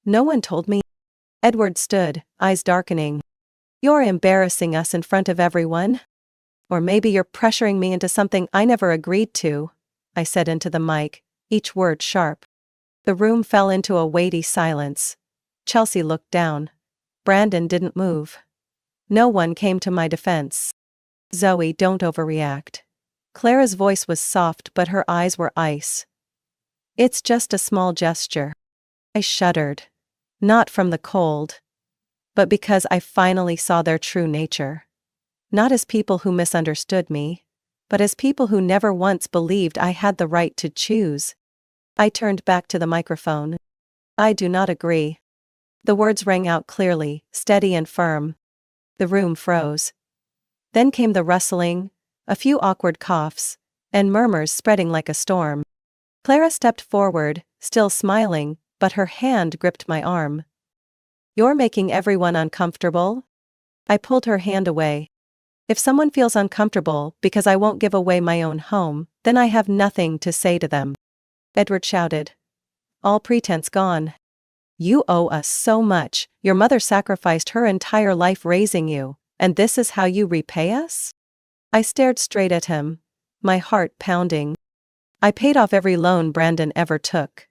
No one told me. Edward stood, eyes darkening. You're embarrassing us in front of everyone? Or maybe you're pressuring me into something I never agreed to, I said into the mic, each word sharp. The room fell into a weighty silence. Chelsea looked down. Brandon didn't move. No one came to my defense. Zoe, don't overreact. Clara's voice was soft but her eyes were ice. It's just a small gesture. I shuddered. Not from the cold, but because I finally saw their true nature. Not as people who misunderstood me, but as people who never once believed I had the right to choose. I turned back to the microphone. I do not agree. The words rang out clearly, steady and firm. The room froze. Then came the rustling, a few awkward coughs, and murmurs spreading like a storm. Clara stepped forward, still smiling, but her hand gripped my arm. You're making everyone uncomfortable? I pulled her hand away. If someone feels uncomfortable because I won't give away my own home, then I have nothing to say to them. Edward shouted. All pretense gone. You owe us so much. Your mother sacrificed her entire life raising you, and this is how you repay us? I stared straight at him, my heart pounding. I paid off every loan Brandon ever took.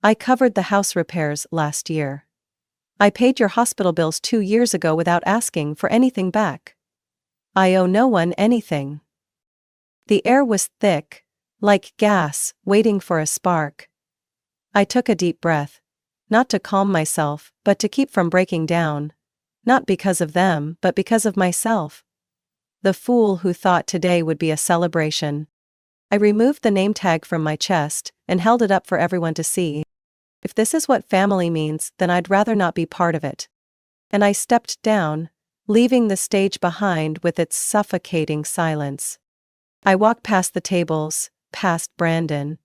I covered the house repairs last year. I paid your hospital bills 2 years ago without asking for anything back. I owe no one anything. The air was thick, like gas, waiting for a spark. I took a deep breath, not to calm myself, but to keep from breaking down. Not because of them, but because of myself. The fool who thought today would be a celebration. I removed the name tag from my chest and held it up for everyone to see. If this is what family means, then I'd rather not be part of it. And I stepped down, leaving the stage behind with its suffocating silence. I walked past the tables, past Brandon,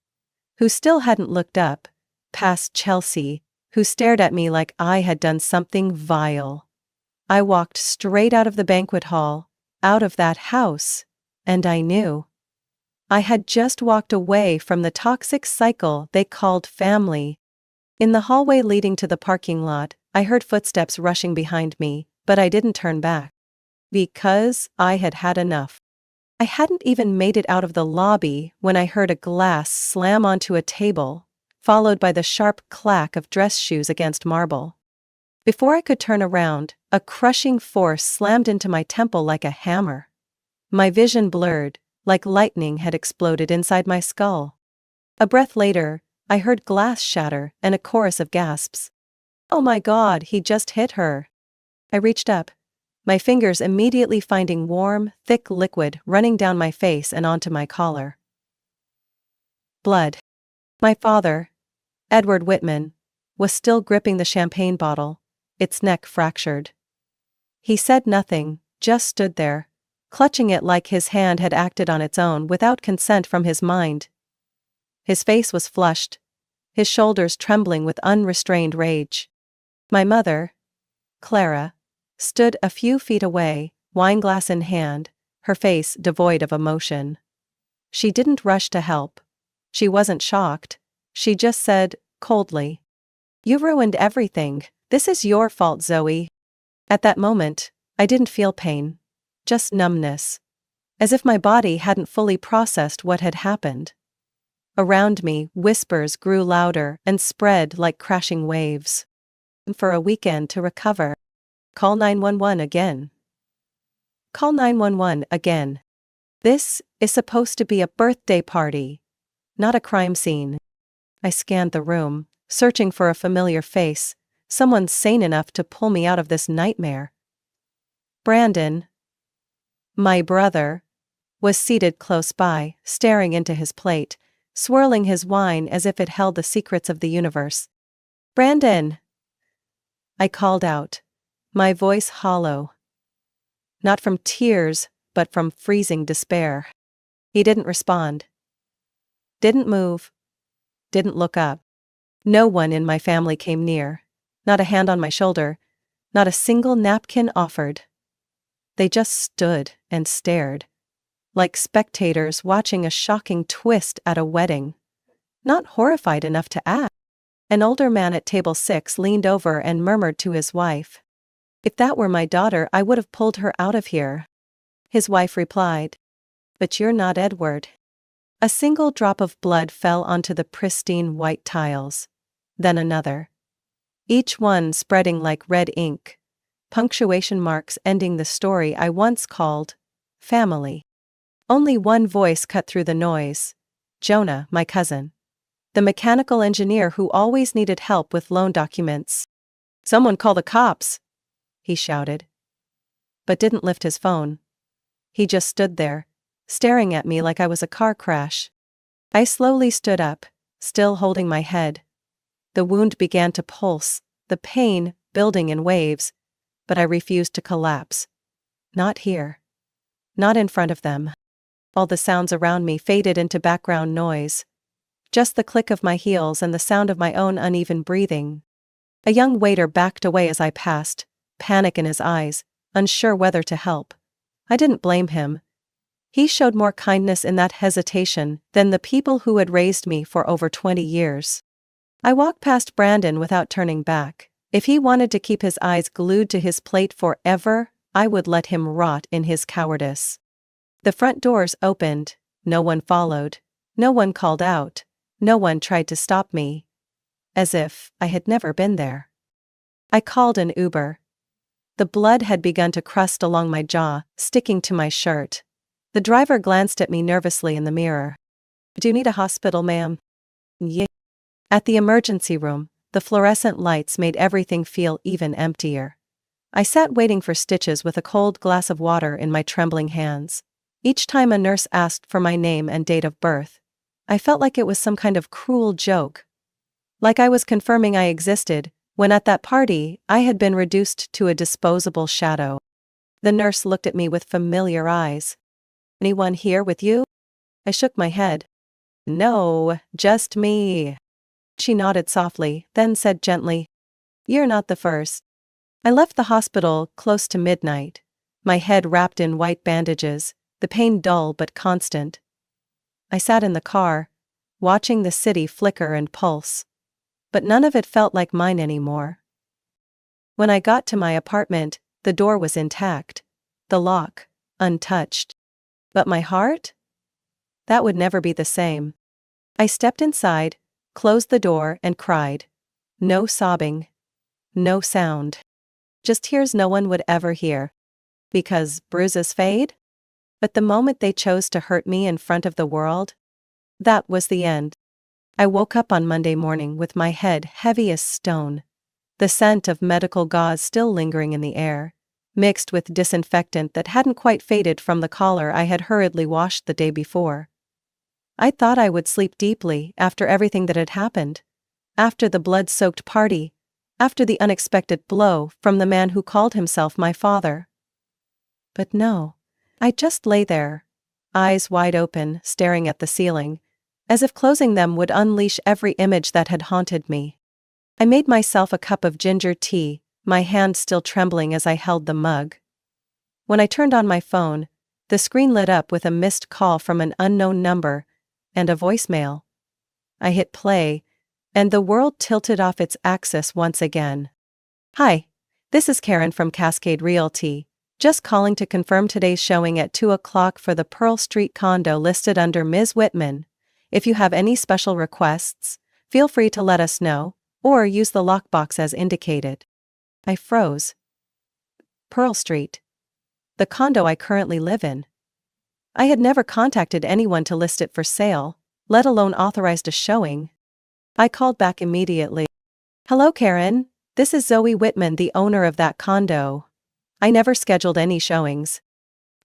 who still hadn't looked up, past Chelsea, who stared at me like I had done something vile. I walked straight out of the banquet hall, out of that house, and I knew. I had just walked away from the toxic cycle they called family. In the hallway leading to the parking lot, I heard footsteps rushing behind me, but I didn't turn back. Because I had had enough. I hadn't even made it out of the lobby when I heard a glass slam onto a table, followed by the sharp clack of dress shoes against marble. Before I could turn around, a crushing force slammed into my temple like a hammer. My vision blurred, like lightning had exploded inside my skull. A breath later, I heard glass shatter and a chorus of gasps. Oh my God, he just hit her. I reached up, my fingers immediately finding warm, thick liquid running down my face and onto my collar. Blood. My father, Edward Whitman, was still gripping the champagne bottle, its neck fractured. He said nothing, just stood there, clutching it like his hand had acted on its own without consent from his mind. His face was flushed, his shoulders trembling with unrestrained rage. My mother, Clara, stood a few feet away, wineglass in hand, her face devoid of emotion. She didn't rush to help. She wasn't shocked. She just said, coldly, "You ruined everything. This is your fault, Zoe." At that moment, I didn't feel pain. Just numbness. As if my body hadn't fully processed what had happened. Around me, whispers grew louder and spread like crashing waves. For a weekend to recover. Call 911 again. Call 911 again. This is supposed to be a birthday party, not a crime scene. I scanned the room, searching for a familiar face, someone sane enough to pull me out of this nightmare. Brandon, my brother, was seated close by, staring into his plate, swirling his wine as if it held the secrets of the universe. Brandon! I called out, my voice hollow. Not from tears, but from freezing despair. He didn't respond. Didn't move. Didn't look up. No one in my family came near. Not a hand on my shoulder. Not a single napkin offered. They just stood and stared, like spectators watching a shocking twist at a wedding. Not horrified enough to act. An older man at table 6 leaned over and murmured to his wife. "If that were my daughter, I would have pulled her out of here." His wife replied, "But you're not Edward." A single drop of blood fell onto the pristine white tiles. Then another. Each one spreading like red ink. Punctuation marks ending the story I once called family. Only one voice cut through the noise. Jonah, my cousin. The mechanical engineer who always needed help with loan documents. "Someone call the cops," he shouted. But didn't lift his phone. He just stood there, staring at me like I was a car crash. I slowly stood up, still holding my head. The wound began to pulse, the pain building in waves, but I refused to collapse. Not here. Not in front of them. All the sounds around me faded into background noise. Just the click of my heels and the sound of my own uneven breathing. A young waiter backed away as I passed, panic in his eyes, unsure whether to help. I didn't blame him. He showed more kindness in that hesitation than the people who had raised me for over 20 years. I walked past Brandon without turning back. If he wanted to keep his eyes glued to his plate forever, I would let him rot in his cowardice. The front doors opened, no one followed, no one called out, no one tried to stop me. As if I had never been there. I called an Uber. The blood had begun to crust along my jaw, sticking to my shirt. The driver glanced at me nervously in the mirror. "Do you need a hospital, ma'am?" "Yeah." At the emergency room, the fluorescent lights made everything feel even emptier. I sat waiting for stitches with a cold glass of water in my trembling hands. Each time a nurse asked for my name and date of birth, I felt like it was some kind of cruel joke. Like I was confirming I existed, when at that party, I had been reduced to a disposable shadow. The nurse looked at me with familiar eyes. "Anyone here with you?" I shook my head. "No, just me." She nodded softly, then said gently, "You're not the first." I left the hospital close to midnight, my head wrapped in white bandages, the pain dull but constant. I sat in the car, watching the city flicker and pulse. But none of it felt like mine anymore. When I got to my apartment, the door was intact, the lock untouched. But my heart? That would never be the same. I stepped inside, closed the door and cried. No sobbing. No sound. Just tears no one would ever hear. Because bruises fade? But the moment they chose to hurt me in front of the world, that was the end. I woke up on Monday morning with my head heavy as stone. The scent of medical gauze still lingering in the air, mixed with disinfectant that hadn't quite faded from the collar I had hurriedly washed the day before. I thought I would sleep deeply after everything that had happened. After the blood-soaked party. After the unexpected blow from the man who called himself my father. But no. I just lay there, eyes wide open, staring at the ceiling, as if closing them would unleash every image that had haunted me. I made myself a cup of ginger tea, my hand still trembling as I held the mug. When I turned on my phone, the screen lit up with a missed call from an unknown number, and a voicemail. I hit play, and the world tilted off its axis once again. "Hi, this is Karen from Cascade Realty, just calling to confirm today's showing at 2 o'clock for the Pearl Street condo listed under Ms. Whitman. If you have any special requests, feel free to let us know, or use the lockbox as indicated." I froze. Pearl Street. The condo I currently live in. I had never contacted anyone to list it for sale, let alone authorized a showing. I called back immediately. "Hello, Karen. This is Zoe Whitman, the owner of that condo. I never scheduled any showings."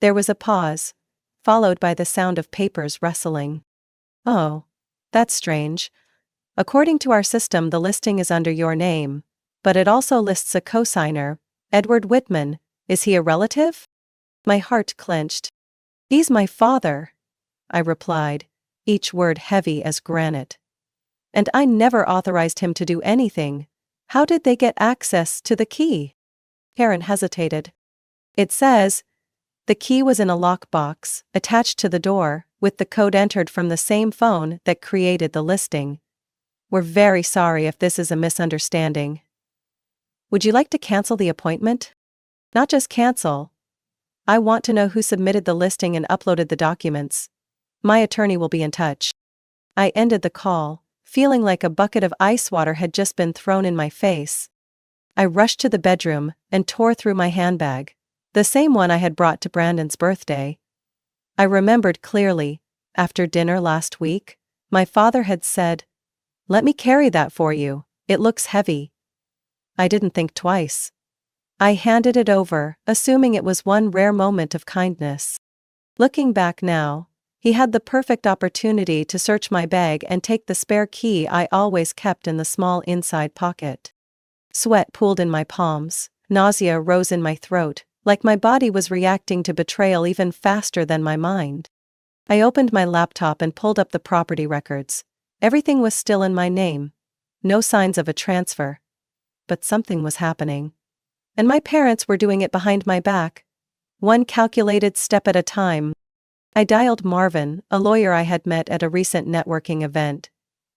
There was a pause, followed by the sound of papers rustling. "Oh, that's strange. According to our system, the listing is under your name, but it also lists a cosigner, Edward Whitman. Is he a relative?" My heart clenched. "He's my father," I replied, each word heavy as granite. "And I never authorized him to do anything. How did they get access to the key?" Karen hesitated. "It says, The key was in a lockbox, attached to the door, with the code entered from the same phone that created the listing. We're very sorry if this is a misunderstanding. Would you like to cancel the appointment? Not just cancel. I want to know who submitted the listing and uploaded the documents. My attorney will be in touch. I ended the call, feeling like a bucket of ice water had just been thrown in my face. I rushed to the bedroom and tore through my handbag, the same one I had brought to Brandon's birthday. I remembered clearly, after dinner last week, my father had said, "Let me carry that for you, it looks heavy." I didn't think twice. I handed it over, assuming it was one rare moment of kindness. Looking back now, he had the perfect opportunity to search my bag and take the spare key I always kept in the small inside pocket. Sweat pooled in my palms, nausea rose in my throat, like my body was reacting to betrayal even faster than my mind. I opened my laptop and pulled up the property records. Everything was still in my name. No signs of a transfer. But something was happening. And my parents were doing it behind my back. One calculated step at a time. I dialed Marvin, a lawyer I had met at a recent networking event.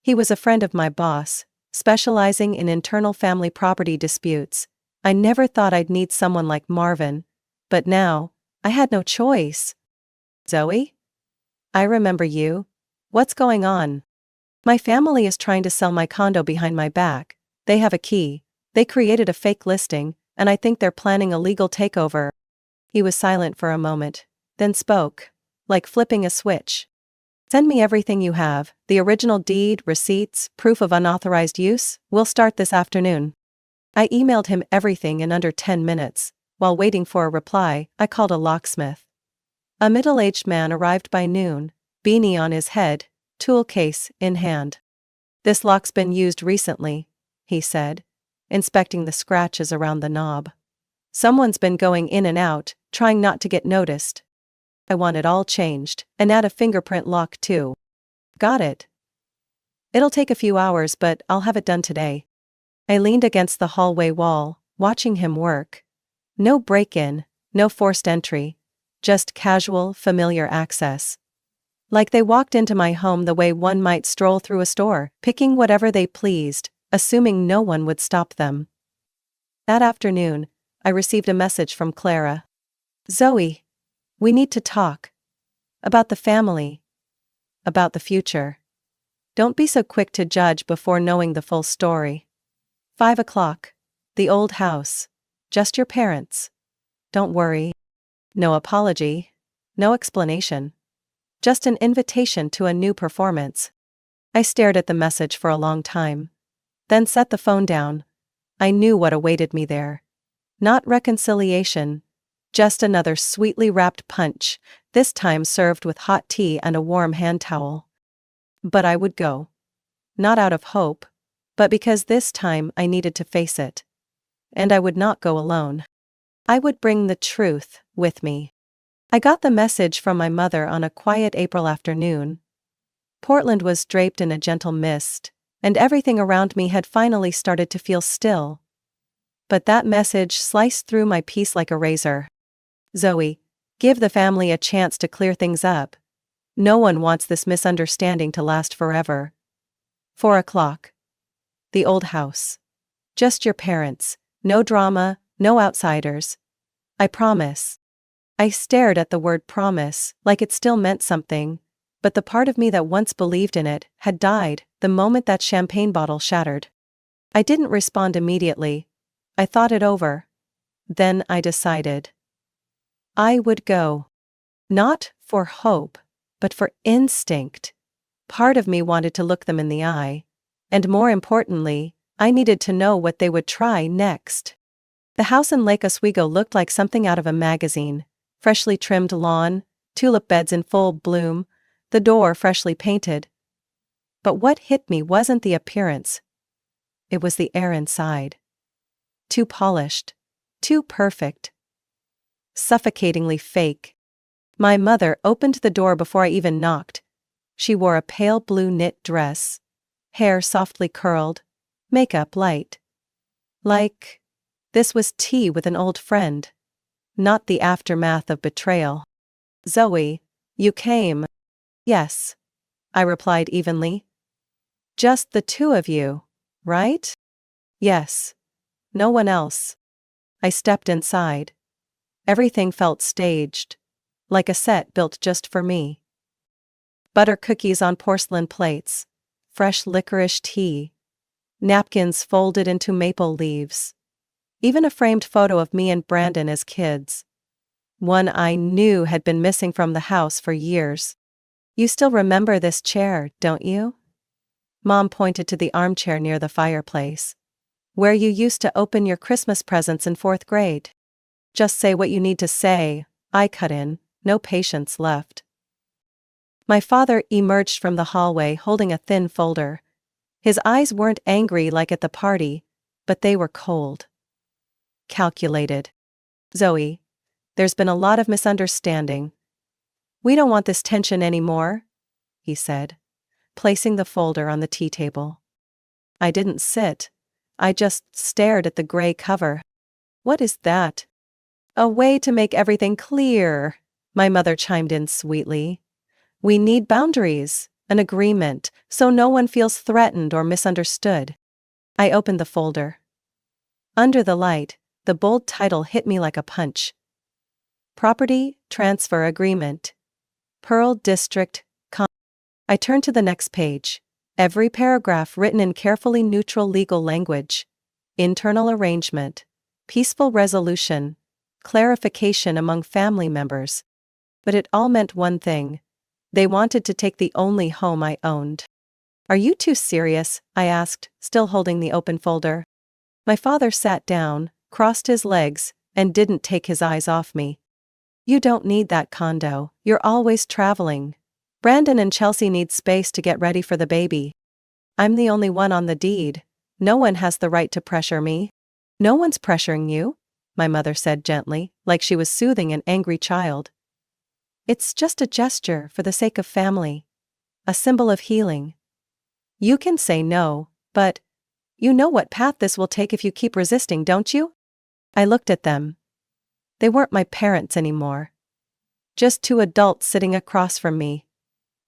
He was a friend of my boss, specializing in internal family property disputes. I never thought I'd need someone like Marvin, but now, I had no choice. "Zoe? I remember you. What's going on?" "My family is trying to sell my condo behind my back. They have a key. They created a fake listing, and I think they're planning a legal takeover." He was silent for a moment, then spoke, like flipping a switch. "Send me everything you have, the original deed, receipts, proof of unauthorized use. We'll start this afternoon." I emailed him everything in under 10 minutes. While waiting for a reply, I called a locksmith. A middle-aged man arrived by noon, beanie on his head, tool case in hand. "This lock's been used recently," he said, inspecting the scratches around the knob. "Someone's been going in and out, trying not to get noticed. I want it all changed, and add a fingerprint lock too." "Got it. It'll take a few hours, but I'll have it done today." I leaned against the hallway wall, watching him work. No break-in, no forced entry, just casual, familiar access. Like they walked into my home the way one might stroll through a store, picking whatever they pleased, assuming no one would stop them. That afternoon, I received a message from Clara. "Zoe, we need to talk. About the family. About the future. Don't be so quick to judge before knowing the full story. 5 o'clock. The old house. Just your parents. Don't worry. No apology. No explanation. Just an invitation to a new performance." I stared at the message for a long time. Then set the phone down. I knew what awaited me there. Not reconciliation. Just another sweetly wrapped punch, this time served with hot tea and a warm hand towel. But I would go. Not out of hope, but because this time I needed to face it. And I would not go alone. I would bring the truth with me. I got the message from my mother on a quiet April afternoon. Portland was draped in a gentle mist, and everything around me had finally started to feel still. But that message sliced through my peace like a razor. "Zoe, give the family a chance to clear things up. No one wants this misunderstanding to last forever." 4 o'clock. The old house. Just your parents. No drama, no outsiders. I promise. I stared at the word promise, like it still meant something, but the part of me that once believed in it had died the moment that champagne bottle shattered. I didn't respond immediately. I thought it over. Then I decided. I would go. Not for hope, but for instinct. Part of me wanted to look them in the eye. And more importantly, I needed to know what they would try next. The house in Lake Oswego looked like something out of a magazine. Freshly trimmed lawn, tulip beds in full bloom, the door freshly painted. But what hit me wasn't the appearance. It was the air inside. Too polished. Too perfect. Suffocatingly fake. My mother opened the door before I even knocked. She wore a pale blue knit dress. Hair softly curled. Makeup light. Like, this was tea with an old friend. not the aftermath of betrayal. Zoe, you came. Yes, I replied evenly. Just the two of you, right? Yes. No one else. I stepped inside. Everything felt staged, like a set built just for me. Butter cookies on porcelain plates, fresh licorice tea, napkins folded into maple leaves. Even a framed photo of me and Brandon as kids. One I knew had been missing from the house for years. You still remember this chair, don't you? Mom pointed to the armchair near the fireplace. Where you used to open your Christmas presents in 4th grade. Just say what you need to say, I cut in, no patience left. My father emerged from the hallway holding a thin folder. His eyes weren't angry like at the party, but they were cold. Calculated. Zoe, there's been a lot of misunderstanding. We don't want this tension anymore, he said, placing the folder on the tea table. I didn't sit. I just stared at the gray cover. What is that? A way to make everything clear, my mother chimed in sweetly. We need boundaries, an agreement, so no one feels threatened or misunderstood. I opened the folder. Under the light, the bold title hit me like a punch. Property Transfer Agreement. Pearl District, I turned to the next page. Every paragraph written in carefully neutral legal language. Internal arrangement. Peaceful resolution. Clarification among family members. But it all meant one thing. They wanted to take the only home I owned. Are you too serious? I asked, still holding the open folder. My father sat down, crossed his legs, and didn't take his eyes off me. You don't need that condo, you're always traveling. Brandon and Chelsea need space to get ready for the baby. I'm the only one on the deed. No one has the right to pressure me. No one's pressuring you, my mother said gently, like she was soothing an angry child. It's just a gesture for the sake of family. A symbol of healing. You can say no, but you know what path this will take if you keep resisting, don't you? I looked at them. They weren't my parents anymore. Just two adults sitting across from me,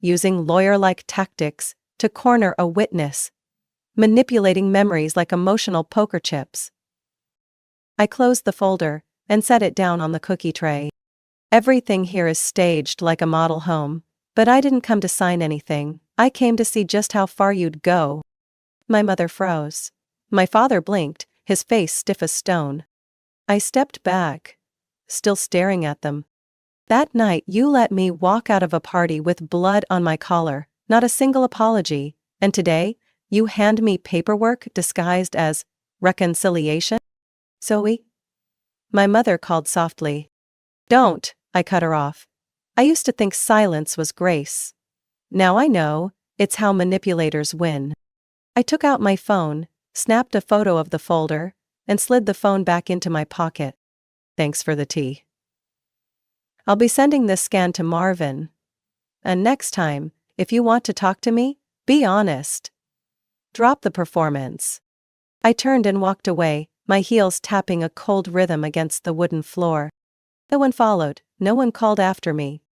using lawyer-like tactics to corner a witness, manipulating memories like emotional poker chips. I closed the folder and set it down on the cookie tray. Everything here is staged like a model home, but I didn't come to sign anything. I came to see just how far you'd go. My mother froze. My father blinked, his face stiff as stone. I stepped back, still staring at them. That night you let me walk out of a party with blood on my collar, not a single apology, and today, you hand me paperwork disguised as reconciliation? Zoe? My mother called softly. Don't, I cut her off. I used to think silence was grace. Now I know, it's how manipulators win. I took out my phone, snapped a photo of the folder, and slid the phone back into my pocket. Thanks for the tea. I'll be sending this scan to Marvin. And next time, if you want to talk to me, be honest. Drop the performance. I turned and walked away, my heels tapping a cold rhythm against the wooden floor. No one followed, no one called after me.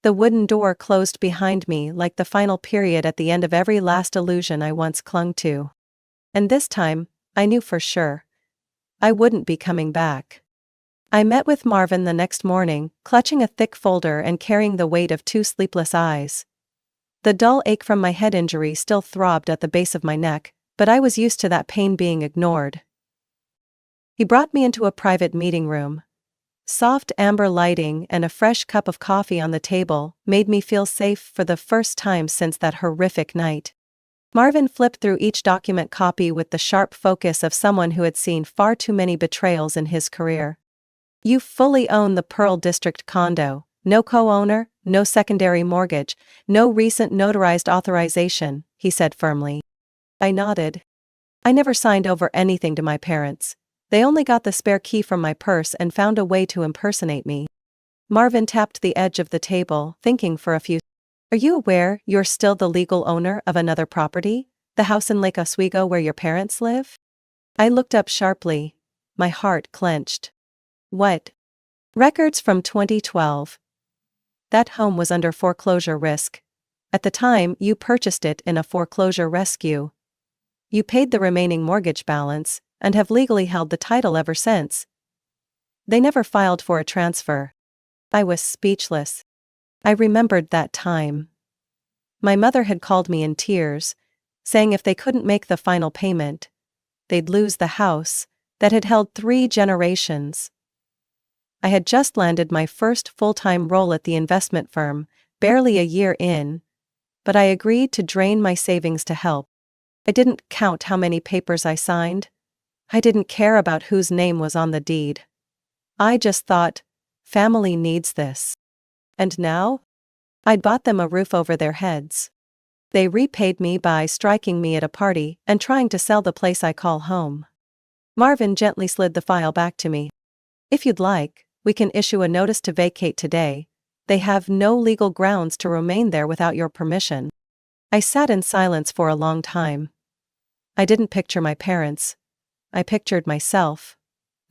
The wooden door closed behind me like the final period at the end of every last illusion I once clung to. And this time, I knew for sure. I wouldn't be coming back. I met with Marvin the next morning, clutching a thick folder and carrying the weight of 2 sleepless eyes. The dull ache from my head injury still throbbed at the base of my neck, but I was used to that pain being ignored. He brought me into a private meeting room. Soft amber lighting and a fresh cup of coffee on the table made me feel safe for the first time since that horrific night. Marvin flipped through each document copy with the sharp focus of someone who had seen far too many betrayals in his career. You fully own the Pearl District condo, no co-owner, no secondary mortgage, no recent notarized authorization, he said firmly. I nodded. I never signed over anything to my parents. They only got the spare key from my purse and found a way to impersonate me. Marvin tapped the edge of the table, thinking for a few. Are you aware you're still the legal owner of another property? The house in Lake Oswego where your parents live? I looked up sharply. My heart clenched. What? Records from 2012. That home was under foreclosure risk. At the time, you purchased it in a foreclosure rescue. You paid the remaining mortgage balance and have legally held the title ever since. They never filed for a transfer. I was speechless. I remembered that time. My mother had called me in tears, saying if they couldn't make the final payment, they'd lose the house that had held 3 generations. I had just landed my first full-time role at the investment firm, barely a year in, but I agreed to drain my savings to help. I didn't count how many papers I signed. I didn't care about whose name was on the deed. I just thought, family needs this. And now? I'd bought them a roof over their heads. They repaid me by striking me at a party and trying to sell the place I call home. Marvin gently slid the file back to me. If you'd like, we can issue a notice to vacate today. They have no legal grounds to remain there without your permission. I sat in silence for a long time. I didn't picture my parents. I pictured myself.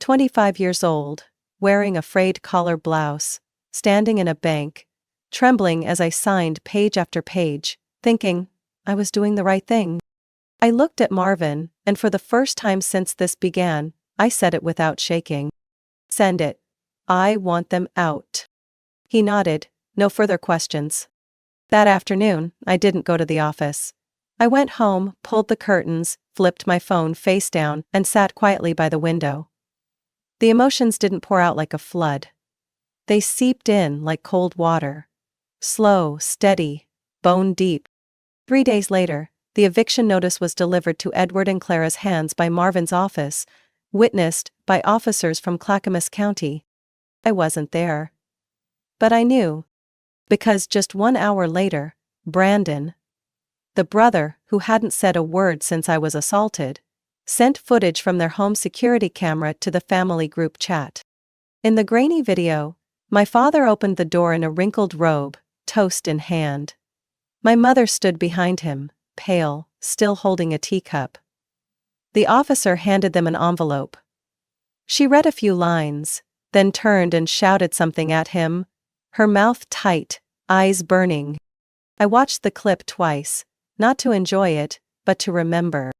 25 years old, wearing a frayed collar blouse, standing in a bank, trembling as I signed page after page, thinking I was doing the right thing. I looked at Marvin, and for the first time since this began, I said it without shaking. Send it. I want them out. He nodded, no further questions. That afternoon, I didn't go to the office. I went home, pulled the curtains, flipped my phone face down, and sat quietly by the window. The emotions didn't pour out like a flood. They seeped in like cold water. Slow, steady, bone deep. 3 days later, the eviction notice was delivered to Edward and Clara's hands by Marvin's office, witnessed by officers from Clackamas County. I wasn't there. But I knew. Because just 1 hour later, Brandon, the brother who hadn't said a word since I was assaulted, sent footage from their home security camera to the family group chat. In the grainy video, my father opened the door in a wrinkled robe, toast in hand. My mother stood behind him, pale, still holding a teacup. The officer handed them an envelope. She read a few lines, then turned and shouted something at him, her mouth tight, eyes burning. I watched the clip twice, not to enjoy it, but to remember.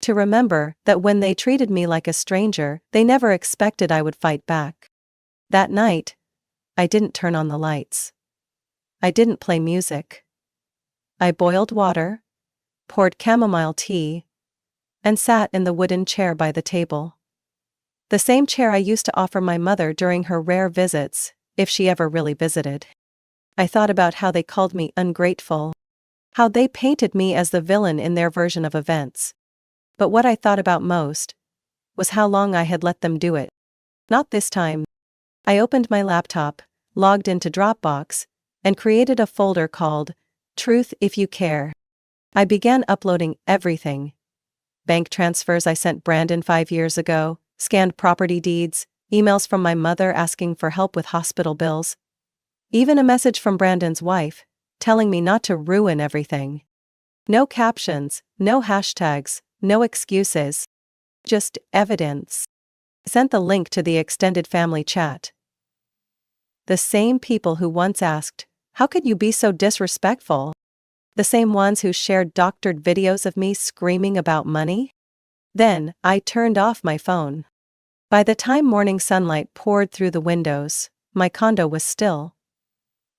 To remember that when they treated me like a stranger, they never expected I would fight back. That night, I didn't turn on the lights. I didn't play music. I boiled water, poured chamomile tea, and sat in the wooden chair by the table. The same chair I used to offer my mother during her rare visits, if she ever really visited. I thought about how they called me ungrateful, how they painted me as the villain in their version of events. But what I thought about most was how long I had let them do it. Not this time. I opened my laptop, logged into Dropbox, and created a folder called Truth If You Care. I began uploading everything. Bank transfers I sent Brandon 5 years ago, scanned property deeds, emails from my mother asking for help with hospital bills. Even a message from Brandon's wife, telling me not to ruin everything. No captions, no hashtags, no excuses. Just evidence. I sent the link to the extended family chat. The same people who once asked, "How could you be so disrespectful?" The same ones who shared doctored videos of me screaming about money? Then, I turned off my phone. By the time morning sunlight poured through the windows, my condo was still.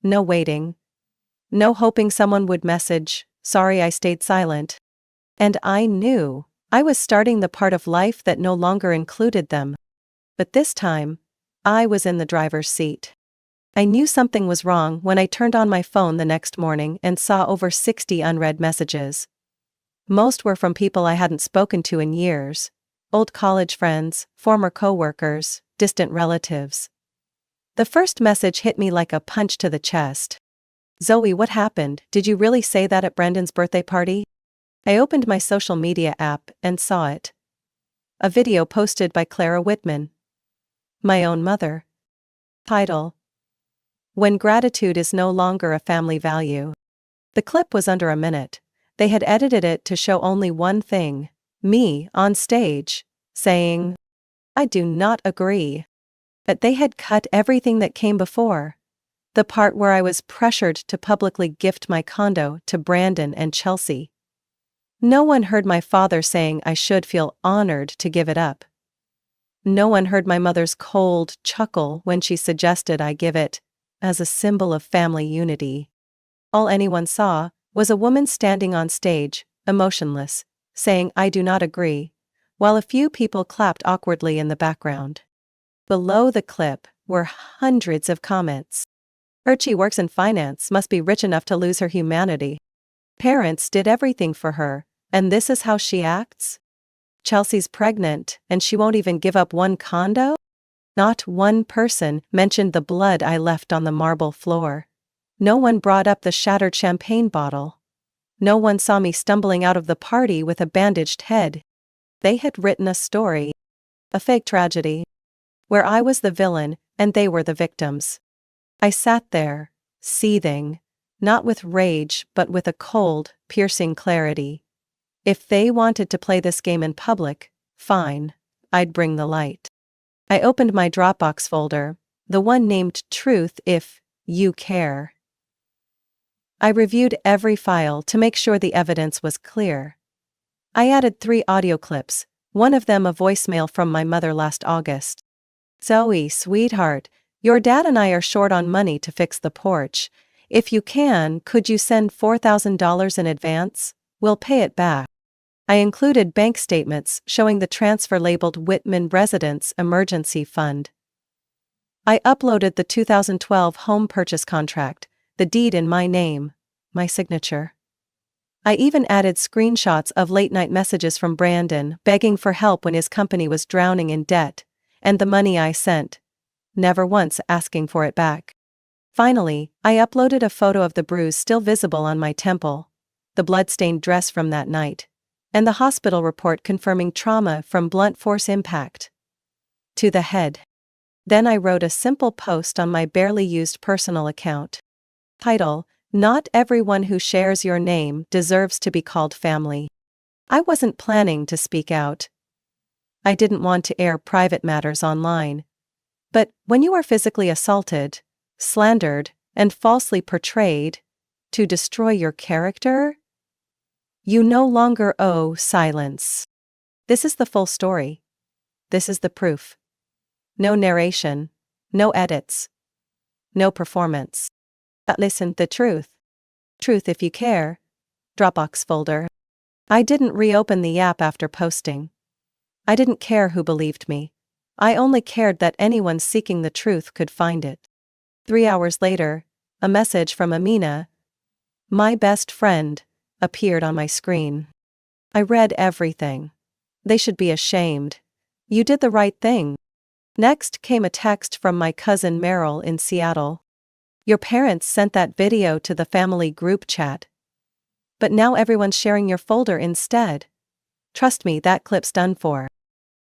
No waiting. No hoping someone would message, "Sorry I stayed silent." And I knew I was starting the part of life that no longer included them. But this time, I was in the driver's seat. I knew something was wrong when I turned on my phone the next morning and saw over 60 unread messages. Most were from people I hadn't spoken to in years, old college friends, former coworkers, distant relatives. The first message hit me like a punch to the chest. "Zoe, what happened? Did you really say that at Brendan's birthday party?" I opened my social media app and saw it. A video posted by Clara Whitman. My own mother. Title: When Gratitude is No Longer a Family Value. The clip was under a minute. They had edited it to show only one thing: me, on stage, saying, "I do not agree." But they had cut everything that came before. The part where I was pressured to publicly gift my condo to Brandon and Chelsea. No one heard my father saying I should feel honored to give it up. No one heard my mother's cold chuckle when she suggested I give it, as a symbol of family unity. All anyone saw was a woman standing on stage, emotionless, saying I do not agree, while a few people clapped awkwardly in the background. Below the clip were hundreds of comments. Archie works in finance, must be rich enough to lose her humanity. Parents did everything for her, and this is how she acts? Chelsea's pregnant, and she won't even give up one condo? Not one person mentioned the blood I left on the marble floor. No one brought up the shattered champagne bottle. No one saw me stumbling out of the party with a bandaged head. They had written a story. A fake tragedy. Where I was the villain, and they were the victims. I sat there, seething, not with rage but with a cold, piercing clarity. If they wanted to play this game in public, fine, I'd bring the light. I opened my Dropbox folder, the one named Truth If You Care. I reviewed every file to make sure the evidence was clear. I added 3 audio clips, one of them a voicemail from my mother last August. Zoe, sweetheart, your dad and I are short on money to fix the porch. If you can, could you send $4,000 in advance? We'll pay it back. I included bank statements showing the transfer labeled Whitman Residence Emergency Fund. I uploaded the 2012 home purchase contract, the deed in my name, my signature. I even added screenshots of late-night messages from Brandon begging for help when his company was drowning in debt, and the money I sent, never once asking for it back. Finally, I uploaded a photo of the bruise still visible on my temple, the blood-stained dress from that night, and the hospital report confirming trauma from blunt force impact to the head. Then I wrote a simple post on my barely used personal account. Title: Not everyone who shares your name deserves to be called family. I wasn't planning to speak out. I didn't want to air private matters online. But when you are physically assaulted, slandered, and falsely portrayed to destroy your character, you no longer owe silence. This is the full story. This is the proof. No narration, no edits, no performance. But listen, the truth. Truth if you care. Dropbox folder. I didn't reopen the app after posting. I didn't care who believed me. I only cared that anyone seeking the truth could find it. 3 hours later, a message from Amina, my best friend, appeared on my screen. I read everything. They should be ashamed. You did the right thing. Next came a text from my cousin Meryl in Seattle. Your parents sent that video to the family group chat. But now everyone's sharing your folder instead. Trust me, that clip's done for.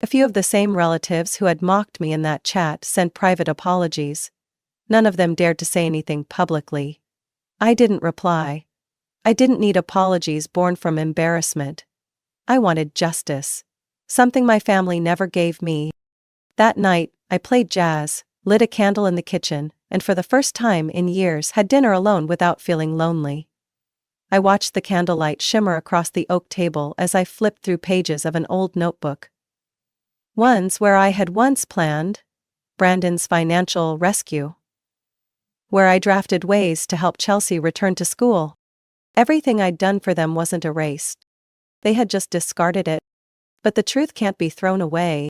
A few of the same relatives who had mocked me in that chat sent private apologies. None of them dared to say anything publicly. I didn't reply. I didn't need apologies born from embarrassment. I wanted justice. Something my family never gave me. That night, I played jazz, lit a candle in the kitchen, and for the first time in years had dinner alone without feeling lonely. I watched the candlelight shimmer across the oak table as I flipped through pages of an old notebook. Ones where I had once planned Brandon's financial rescue. Where I drafted ways to help Chelsea return to school. Everything I'd done for them wasn't erased. They had just discarded it. But the truth can't be thrown away.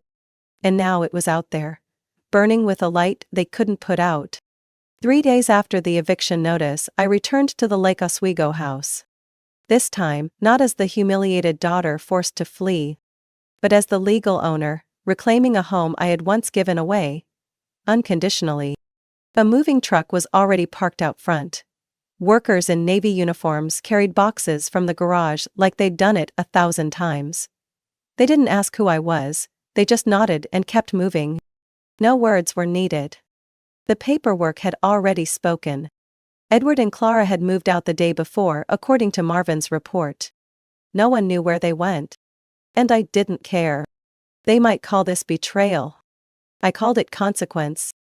And now it was out there, burning with a light they couldn't put out. 3 days after the eviction notice, I returned to the Lake Oswego house. This time, not as the humiliated daughter forced to flee, but as the legal owner, reclaiming a home I had once given away, unconditionally. A moving truck was already parked out front. Workers in Navy uniforms carried boxes from the garage like they'd done it 1,000 times. They didn't ask who I was, they just nodded and kept moving. No words were needed. The paperwork had already spoken. Edward and Clara had moved out the day before, according to Marvin's report. No one knew where they went. And I didn't care. They might call this betrayal. I called it consequence.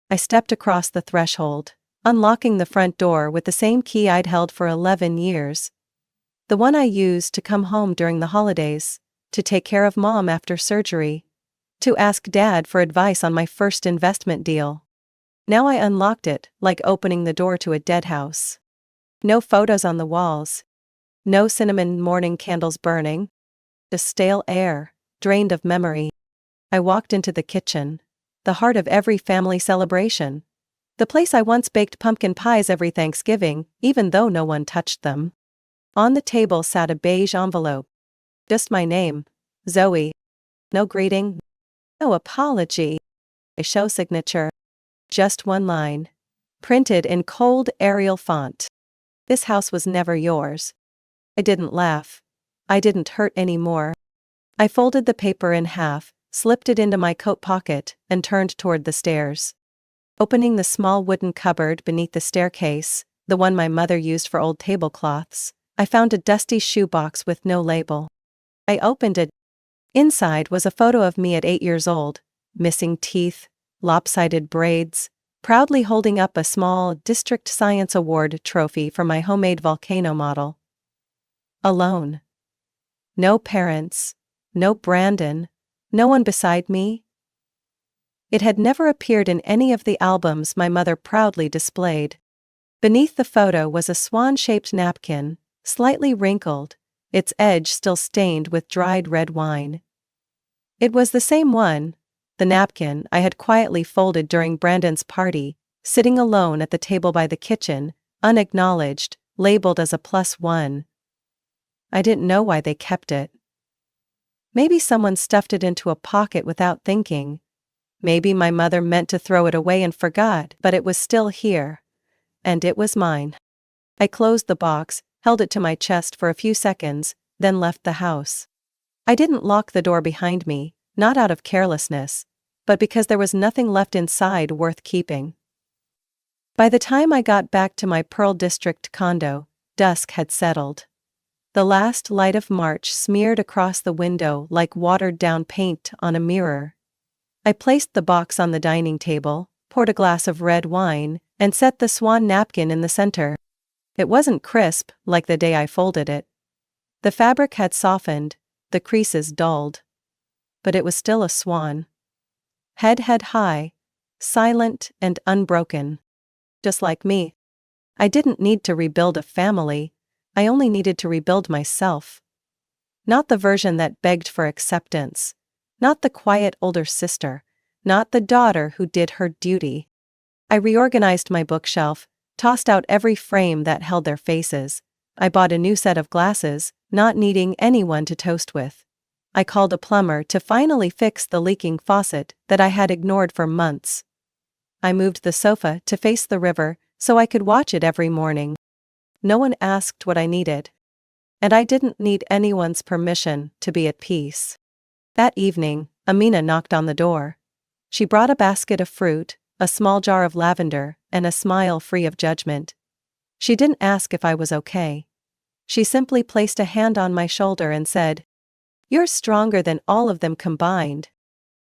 I stepped across the threshold, unlocking the front door with the same key I'd held for 11 years. The one I used to come home during the holidays, to take care of Mom after surgery, to ask Dad for advice on my first investment deal. Now I unlocked it, like opening the door to a dead house. No photos on the walls. No cinnamon morning candles burning. Just stale air, drained of memory. I walked into the kitchen, the heart of every family celebration. The place I once baked pumpkin pies every Thanksgiving, even though no one touched them. On the table sat a beige envelope. Just my name, Zoe. No greeting, no apology. A show signature. Just one line. Printed in cold Arial font. This house was never yours. I didn't laugh. I didn't hurt anymore. I folded the paper in half, slipped it into my coat pocket, and turned toward the stairs. Opening the small wooden cupboard beneath the staircase, the one my mother used for old tablecloths, I found a dusty shoebox with no label. I opened it. Inside was a photo of me at 8 years old, missing teeth, lopsided braids, proudly holding up a small District Science Award trophy for my homemade volcano model. Alone. No parents, no Brandon, no one beside me. It had never appeared in any of the albums my mother proudly displayed. Beneath the photo was a swan-shaped napkin, slightly wrinkled, its edge still stained with dried red wine. It was the same one, the napkin I had quietly folded during Brandon's party, sitting alone at the table by the kitchen, unacknowledged, labeled as a +1. I didn't know why they kept it. Maybe someone stuffed it into a pocket without thinking. Maybe my mother meant to throw it away and forgot, but it was still here. And it was mine. I closed the box, held it to my chest for a few seconds, then left the house. I didn't lock the door behind me, not out of carelessness, but because there was nothing left inside worth keeping. By the time I got back to my Pearl District condo, dusk had settled. The last light of March smeared across the window like watered-down paint on a mirror. I placed the box on the dining table, poured a glass of red wine, and set the swan napkin in the center. It wasn't crisp like the day I folded it. The fabric had softened, the creases dulled. But it was still a swan. Head high, silent and unbroken. Just like me. I didn't need to rebuild a family, I only needed to rebuild myself. Not the version that begged for acceptance. Not the quiet older sister. Not the daughter who did her duty. I reorganized my bookshelf, tossed out every frame that held their faces. I bought a new set of glasses, not needing anyone to toast with. I called a plumber to finally fix the leaking faucet that I had ignored for months. I moved the sofa to face the river so I could watch it every morning. No one asked what I needed. And I didn't need anyone's permission to be at peace. That evening, Amina knocked on the door. She brought a basket of fruit, a small jar of lavender, and a smile free of judgment. She didn't ask if I was okay. She simply placed a hand on my shoulder and said, "You're stronger than all of them combined."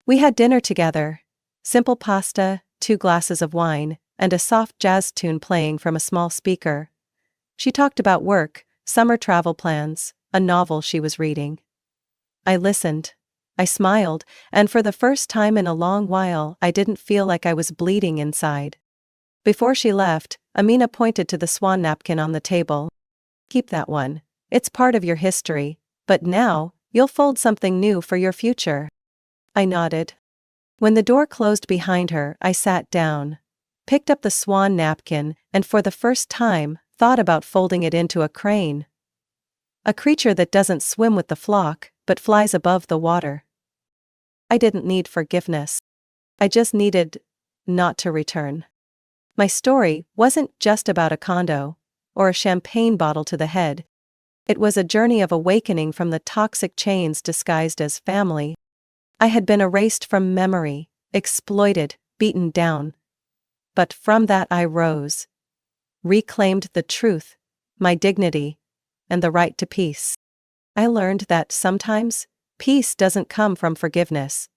We had dinner together. Simple pasta, 2 glasses of wine, and a soft jazz tune playing from a small speaker. She talked about work, summer travel plans, a novel she was reading. I listened. I smiled, and for the first time in a long while I didn't feel like I was bleeding inside. Before she left, Amina pointed to the swan napkin on the table. "Keep that one. It's part of your history, but now, you'll fold something new for your future." I nodded. When the door closed behind her, I sat down, picked up the swan napkin, and for the first time, thought about folding it into a crane. A creature that doesn't swim with the flock, but flies above the water. I didn't need forgiveness. I just needed not to return. My story wasn't just about a condo, or a champagne bottle to the head. It was a journey of awakening from the toxic chains disguised as family. I had been erased from memory, exploited, beaten down. But from that I rose. Reclaimed the truth, my dignity, and the right to peace. I learned that sometimes, peace doesn't come from forgiveness.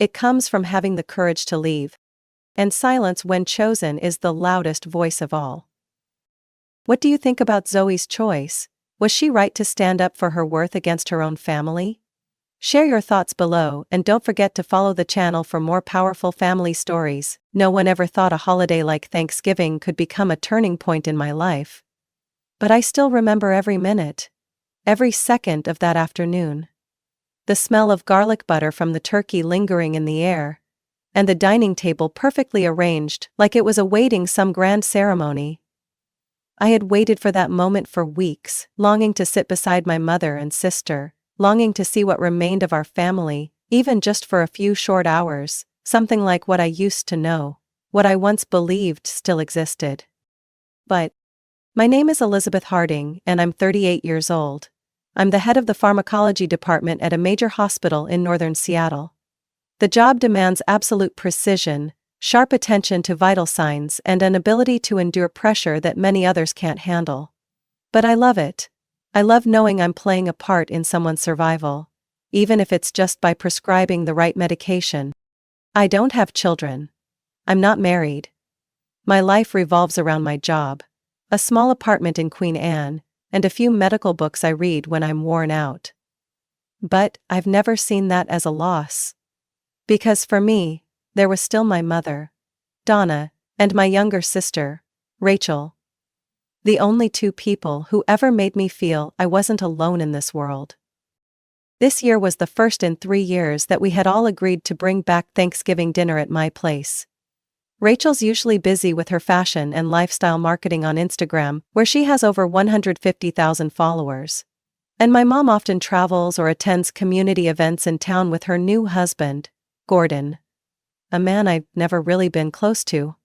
It comes from having the courage to leave. And silence when chosen is the loudest voice of all. What do you think about Zoe's choice? Was she right to stand up for her worth against her own family? Share your thoughts below and don't forget to follow the channel for more powerful family stories. No one ever thought a holiday like Thanksgiving could become a turning point in my life. But I still remember every minute, every second of that afternoon. The smell of garlic butter from the turkey lingering in the air, and the dining table perfectly arranged like it was awaiting some grand ceremony. I had waited for that moment for weeks, longing to sit beside my mother and sister, longing to see what remained of our family, even just for a few short hours, something like what I used to know, what I once believed still existed. But my name is Elizabeth Harding and I'm 38 years old. I'm the head of the pharmacology department at a major hospital in northern Seattle. The job demands absolute precision, sharp attention to vital signs and an ability to endure pressure that many others can't handle. But I love it. I love knowing I'm playing a part in someone's survival, even if it's just by prescribing the right medication. I don't have children. I'm not married. My life revolves around my job, a small apartment in Queen Anne, and a few medical books I read when I'm worn out. But I've never seen that as a loss. Because for me, there was still my mother, Donna, and my younger sister, Rachel. The only two people who ever made me feel I wasn't alone in this world. This year was the first in 3 years that we had all agreed to bring back Thanksgiving dinner at my place. Rachel's usually busy with her fashion and lifestyle marketing on Instagram, where she has over 150,000 followers. And my mom often travels or attends community events in town with her new husband, Gordon. A man I've never really been close to.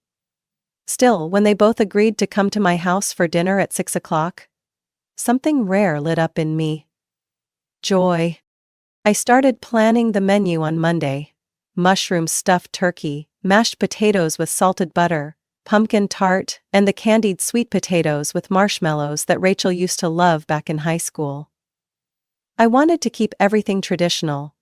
Still, when they both agreed to come to my house for dinner at 6 o'clock, something rare lit up in me. Joy. I started planning the menu on Monday. Mushroom stuffed turkey, mashed potatoes with salted butter, pumpkin tart, and the candied sweet potatoes with marshmallows that Rachel used to love back in high school. I wanted to keep everything traditional.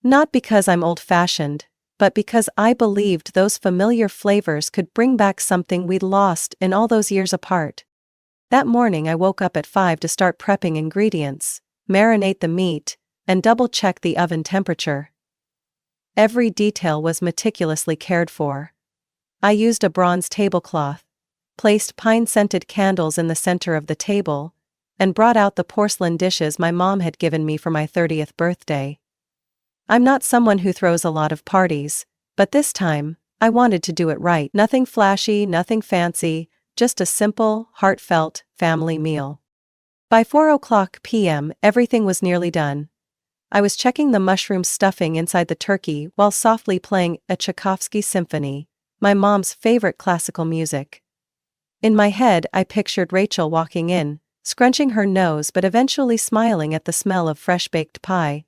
Not because I'm old-fashioned, but because I believed those familiar flavors could bring back something we'd lost in all those years apart. That morning I woke up at 5 to start prepping ingredients, marinate the meat, and double-check the oven temperature. Every detail was meticulously cared for. I used a bronze tablecloth, placed pine-scented candles in the center of the table, and brought out the porcelain dishes my mom had given me for my 30th birthday. I'm not someone who throws a lot of parties, but this time, I wanted to do it right. Nothing flashy, nothing fancy, just a simple, heartfelt, family meal. By 4 p.m., everything was nearly done. I was checking the mushroom stuffing inside the turkey while softly playing a Tchaikovsky symphony, my mom's favorite classical music. In my head, I pictured Rachel walking in, scrunching her nose but eventually smiling at the smell of fresh-baked pie.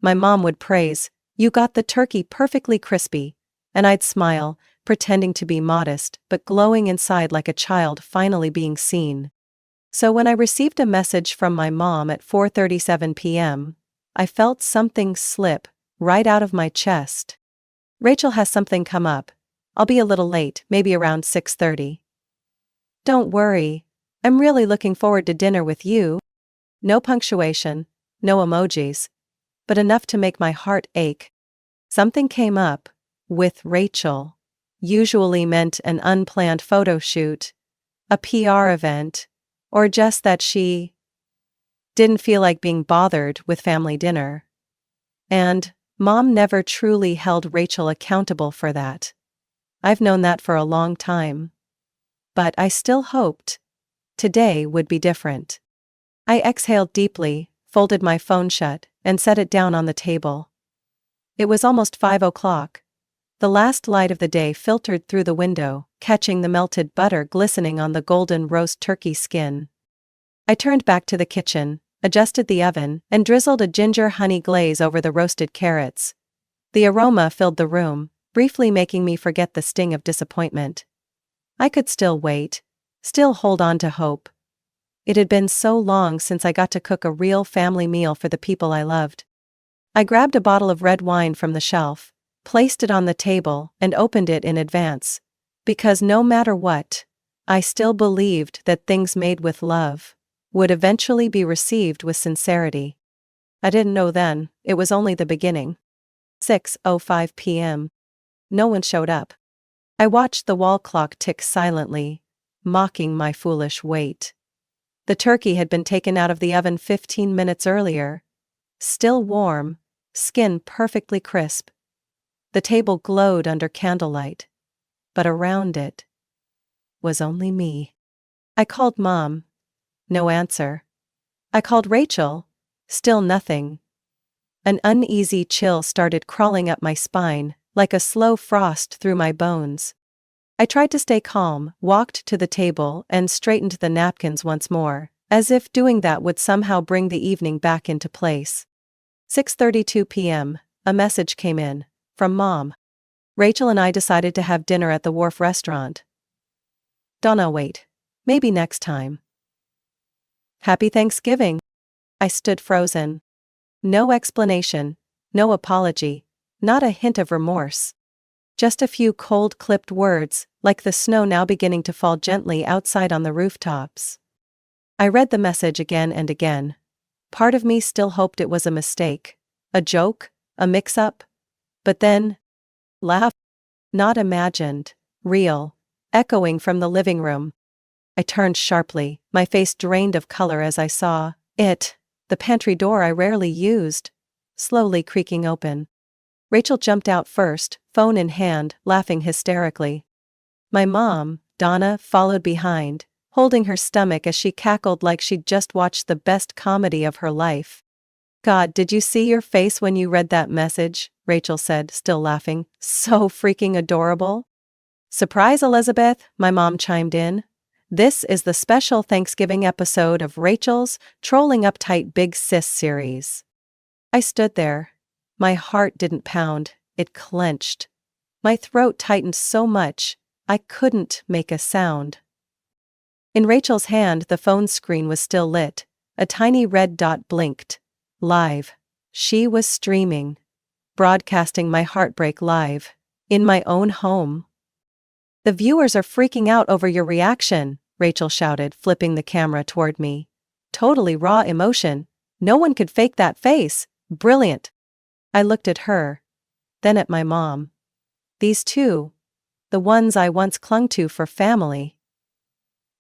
My mom would praise, "You got the turkey perfectly crispy," and I'd smile, pretending to be modest but glowing inside like a child finally being seen. So when I received a message from my mom at 4:37 p.m., I felt something slip right out of my chest. "Rachel has something come up. I'll be a little late, maybe around 6:30. "Don't worry. I'm really looking forward to dinner with you." No punctuation, no emojis, but enough to make my heart ache. Something came up, with Rachel. Usually meant an unplanned photo shoot, a PR event, or just that she didn't feel like being bothered with family dinner. And Mom never truly held Rachel accountable for that. I've known that for a long time. But I still hoped today would be different. I exhaled deeply, folded my phone shut, and set it down on the table. It was almost 5 o'clock. The last light of the day filtered through the window, catching the melted butter glistening on the golden roast turkey skin. I turned back to the kitchen, adjusted the oven, and drizzled a ginger honey glaze over the roasted carrots. The aroma filled the room, briefly making me forget the sting of disappointment. I could still wait, still hold on to hope. It had been so long since I got to cook a real family meal for the people I loved. I grabbed a bottle of red wine from the shelf, placed it on the table, and opened it in advance. Because no matter what, I still believed that things made with love would eventually be received with sincerity. I didn't know then, it was only the beginning. 6:05 p.m. No one showed up. I watched the wall clock tick silently, mocking my foolish wait. The turkey had been taken out of the oven 15 minutes earlier. Still warm, skin perfectly crisp. The table glowed under candlelight. But around it was only me. I called Mom. No answer. I called Rachel. Still nothing. An uneasy chill started crawling up my spine, like a slow frost through my bones. I tried to stay calm, walked to the table, and straightened the napkins once more, as if doing that would somehow bring the evening back into place. 6:32 p.m., a message came in, from Mom. Rachel and I decided to have dinner at the Wharf restaurant. Donna, wait. Maybe next time. Happy Thanksgiving. I stood frozen. No explanation, no apology, not a hint of remorse. Just a few cold clipped words, like the snow now beginning to fall gently outside on the rooftops. I read the message again and again. Part of me still hoped it was a mistake, a joke, a mix-up. But then, laugh. Not imagined, real, echoing from the living room. I turned sharply, my face drained of color as I saw it, the pantry door I rarely used, slowly creaking open. Rachel jumped out first, phone in hand, laughing hysterically. My mom, Donna, followed behind, holding her stomach as she cackled like she'd just watched the best comedy of her life. God, did you see your face when you read that message? Rachel said, still laughing. So freaking adorable. Surprise, Elizabeth, my mom chimed in. This is the special Thanksgiving episode of Rachel's Trolling Uptight Big Sis series. I stood there. My heart didn't pound, it clenched. My throat tightened so much, I couldn't make a sound. In Rachel's hand, the phone screen was still lit. A tiny red dot blinked. Live. She was streaming. Broadcasting my heartbreak live. In my own home. The viewers are freaking out over your reaction, Rachel shouted, flipping the camera toward me. Totally raw emotion. No one could fake that face. Brilliant. I looked at her. Then at my mom. These two. The ones I once clung to for family.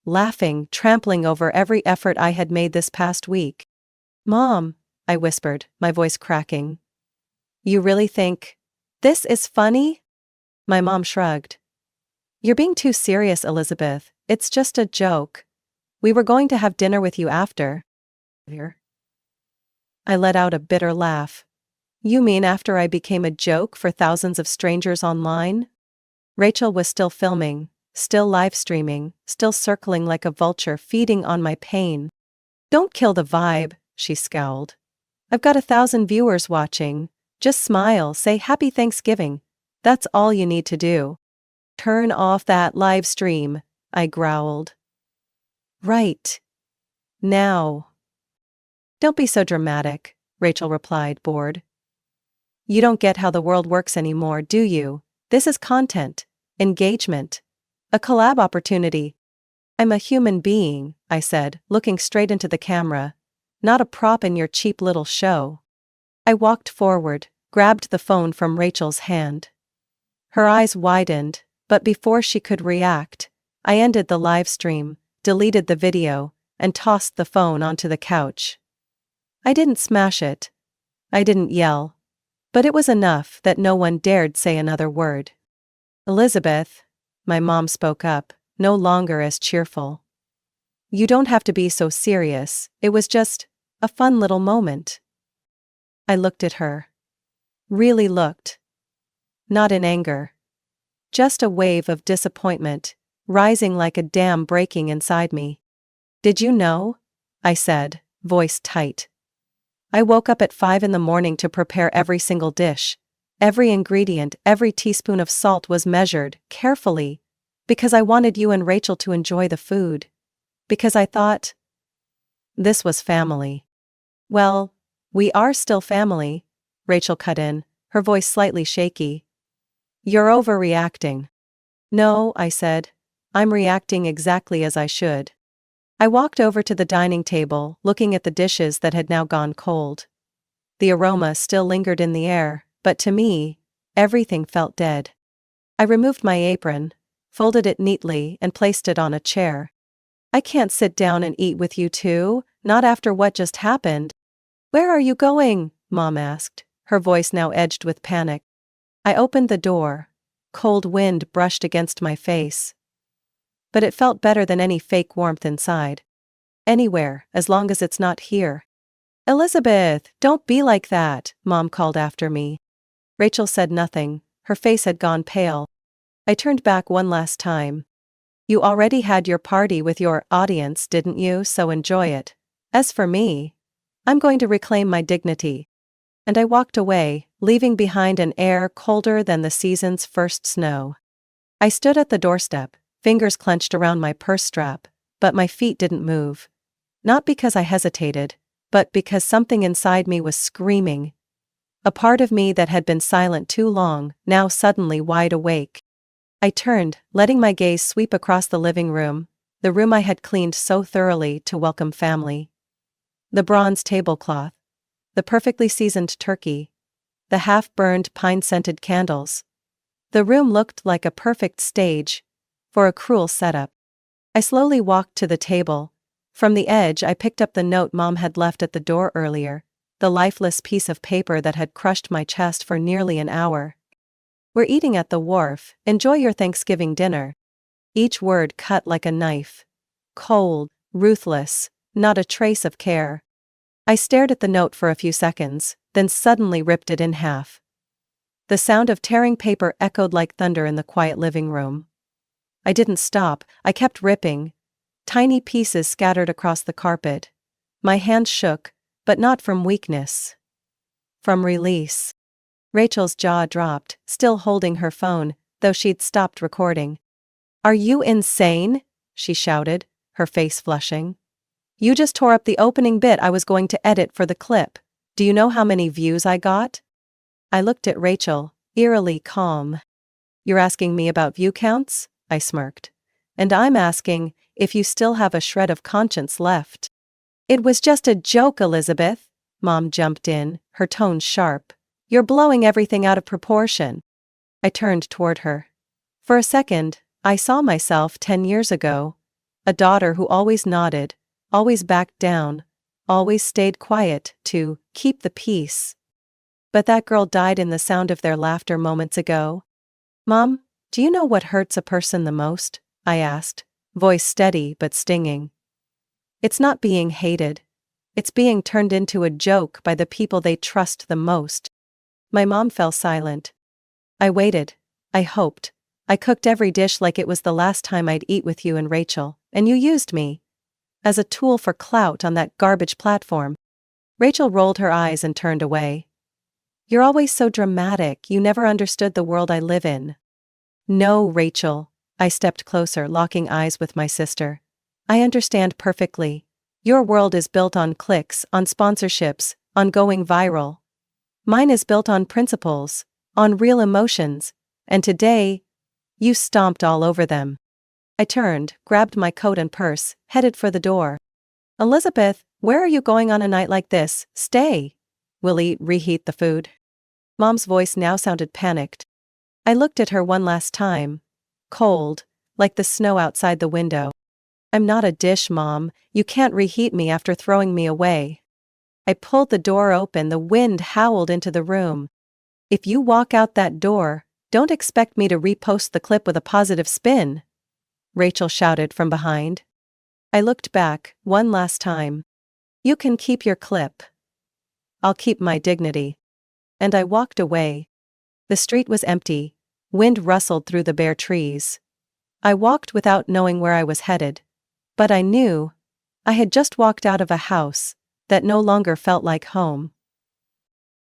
Laughing, trampling over every effort I had made this past week. Mom, I whispered, my voice cracking. You really think this is funny? My mom shrugged. You're being too serious, Elizabeth. It's just a joke. We were going to have dinner with you after. I let out a bitter laugh. You mean after I became a joke for thousands of strangers online? Rachel was still filming, still live streaming, still circling like a vulture feeding on my pain. Don't kill the vibe, she scowled. I've got 1,000 viewers watching. Just smile, say Happy Thanksgiving. That's all you need to do. Turn off that live stream, I growled. Right. Now. Don't be so dramatic, Rachel replied, bored. You don't get how the world works anymore, do you? This is content, engagement, a collab opportunity. I'm a human being, I said, looking straight into the camera. Not a prop in your cheap little show. I walked forward, grabbed the phone from Rachel's hand. Her eyes widened, but before she could react, I ended the live stream, deleted the video, and tossed the phone onto the couch. I didn't smash it. I didn't yell. But it was enough that no one dared say another word. Elizabeth, my mom spoke up, no longer as cheerful. You don't have to be so serious, it was just a fun little moment. I looked at her. Really looked. Not in anger. Just a wave of disappointment, rising like a dam breaking inside me. Did you know? I said, voice tight. I woke up at 5 a.m. to prepare every single dish. Every ingredient, every teaspoon of salt was measured, carefully, because I wanted you and Rachel to enjoy the food. Because I thought this was family. Well, we are still family, Rachel cut in, her voice slightly shaky. You're overreacting. No, I said. I'm reacting exactly as I should. I walked over to the dining table, looking at the dishes that had now gone cold. The aroma still lingered in the air, but to me, everything felt dead. I removed my apron, folded it neatly, and placed it on a chair. I can't sit down and eat with you two, not after what just happened. Where are you going? Mom asked, her voice now edged with panic. I opened the door. Cold wind brushed against my face. But it felt better than any fake warmth inside. Anywhere, as long as it's not here. Elizabeth, don't be like that, Mom called after me. Rachel said nothing, her face had gone pale. I turned back one last time. You already had your party with your audience, didn't you? So enjoy it. As for me, I'm going to reclaim my dignity. And I walked away, leaving behind an air colder than the season's first snow. I stood at the doorstep, fingers clenched around my purse strap, but my feet didn't move. Not because I hesitated, but because something inside me was screaming. A part of me that had been silent too long, now suddenly wide awake. I turned, letting my gaze sweep across the living room, the room I had cleaned so thoroughly to welcome family. The bronze tablecloth, the perfectly seasoned turkey, the half-burned pine-scented candles. The room looked like a perfect stage for a cruel setup. I slowly walked to the table. From the edge I picked up the note Mom had left at the door earlier, the lifeless piece of paper that had crushed my chest for nearly an hour. We're eating at the wharf, enjoy your Thanksgiving dinner. Each word cut like a knife. Cold, ruthless, not a trace of care. I stared at the note for a few seconds, then suddenly ripped it in half. The sound of tearing paper echoed like thunder in the quiet living room. I didn't stop, I kept ripping. Tiny pieces scattered across the carpet. My hands shook, but not from weakness. From release. Rachel's jaw dropped, still holding her phone, though she'd stopped recording. Are you insane? She shouted, her face flushing. You just tore up the opening bit I was going to edit for the clip. Do you know how many views I got? I looked at Rachel, eerily calm. You're asking me about view counts? I smirked. And I'm asking if you still have a shred of conscience left. It was just a joke, Elizabeth. Mom jumped in, her tone sharp. You're blowing everything out of proportion. I turned toward her. For a second, I saw myself 10 years ago. A daughter who always nodded, always backed down, always stayed quiet to keep the peace. But that girl died in the sound of their laughter moments ago. Mom, do you know what hurts a person the most? I asked, voice steady but stinging. It's not being hated. It's being turned into a joke by the people they trust the most. My mom fell silent. I waited. I hoped. I cooked every dish like it was the last time I'd eat with you and Rachel, and you used me as a tool for clout on that garbage platform. Rachel rolled her eyes and turned away. You're always so dramatic, you never understood the world I live in. No, Rachel. I stepped closer, locking eyes with my sister. I understand perfectly. Your world is built on clicks, on sponsorships, on going viral. Mine is built on principles, on real emotions, and today, you stomped all over them. I turned, grabbed my coat and purse, headed for the door. Elizabeth, where are you going on a night like this? Stay. Will reheat the food? Mom's voice now sounded panicked. I looked at her one last time. Cold, like the snow outside the window. I'm not a dish, Mom. You can't reheat me after throwing me away. I pulled the door open, the wind howled into the room. If you walk out that door, don't expect me to repost the clip with a positive spin. Rachel shouted from behind. I looked back, one last time. You can keep your clip. I'll keep my dignity. And I walked away. The street was empty. Wind rustled through the bare trees. I walked without knowing where I was headed. But I knew. I had just walked out of a house that no longer felt like home.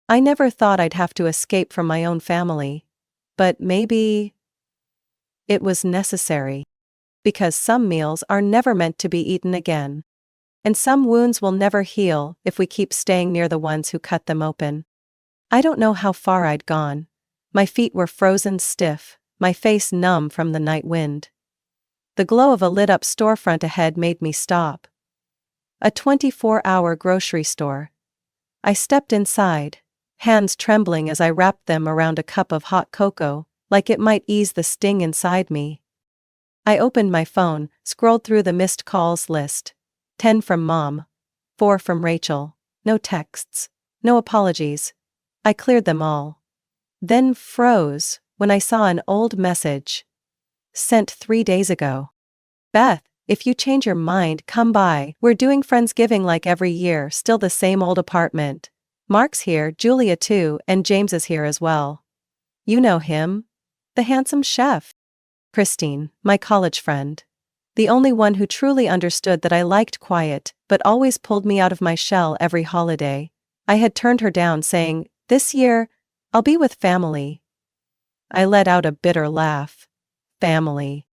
I never thought I'd have to escape from my own family. But maybe it was necessary. Because some meals are never meant to be eaten again. And some wounds will never heal if we keep staying near the ones who cut them open. I don't know how far I'd gone. My feet were frozen stiff, my face numb from the night wind. The glow of a lit-up storefront ahead made me stop. A 24-hour grocery store. I stepped inside, hands trembling as I wrapped them around a cup of hot cocoa, like it might ease the sting inside me. I opened my phone, scrolled through the missed calls list. 10 from Mom. 4 from Rachel. No texts. No apologies. I cleared them all. Then froze when I saw an old message. Sent 3 days ago. Beth, if you change your mind, come by. We're doing Friendsgiving like every year, still the same old apartment. Mark's here, Julia too, and James is here as well. You know him? The handsome chef. Christine, my college friend. The only one who truly understood that I liked quiet, but always pulled me out of my shell every holiday. I had turned her down, saying, "This year, I'll be with family." I let out a bitter laugh. Family.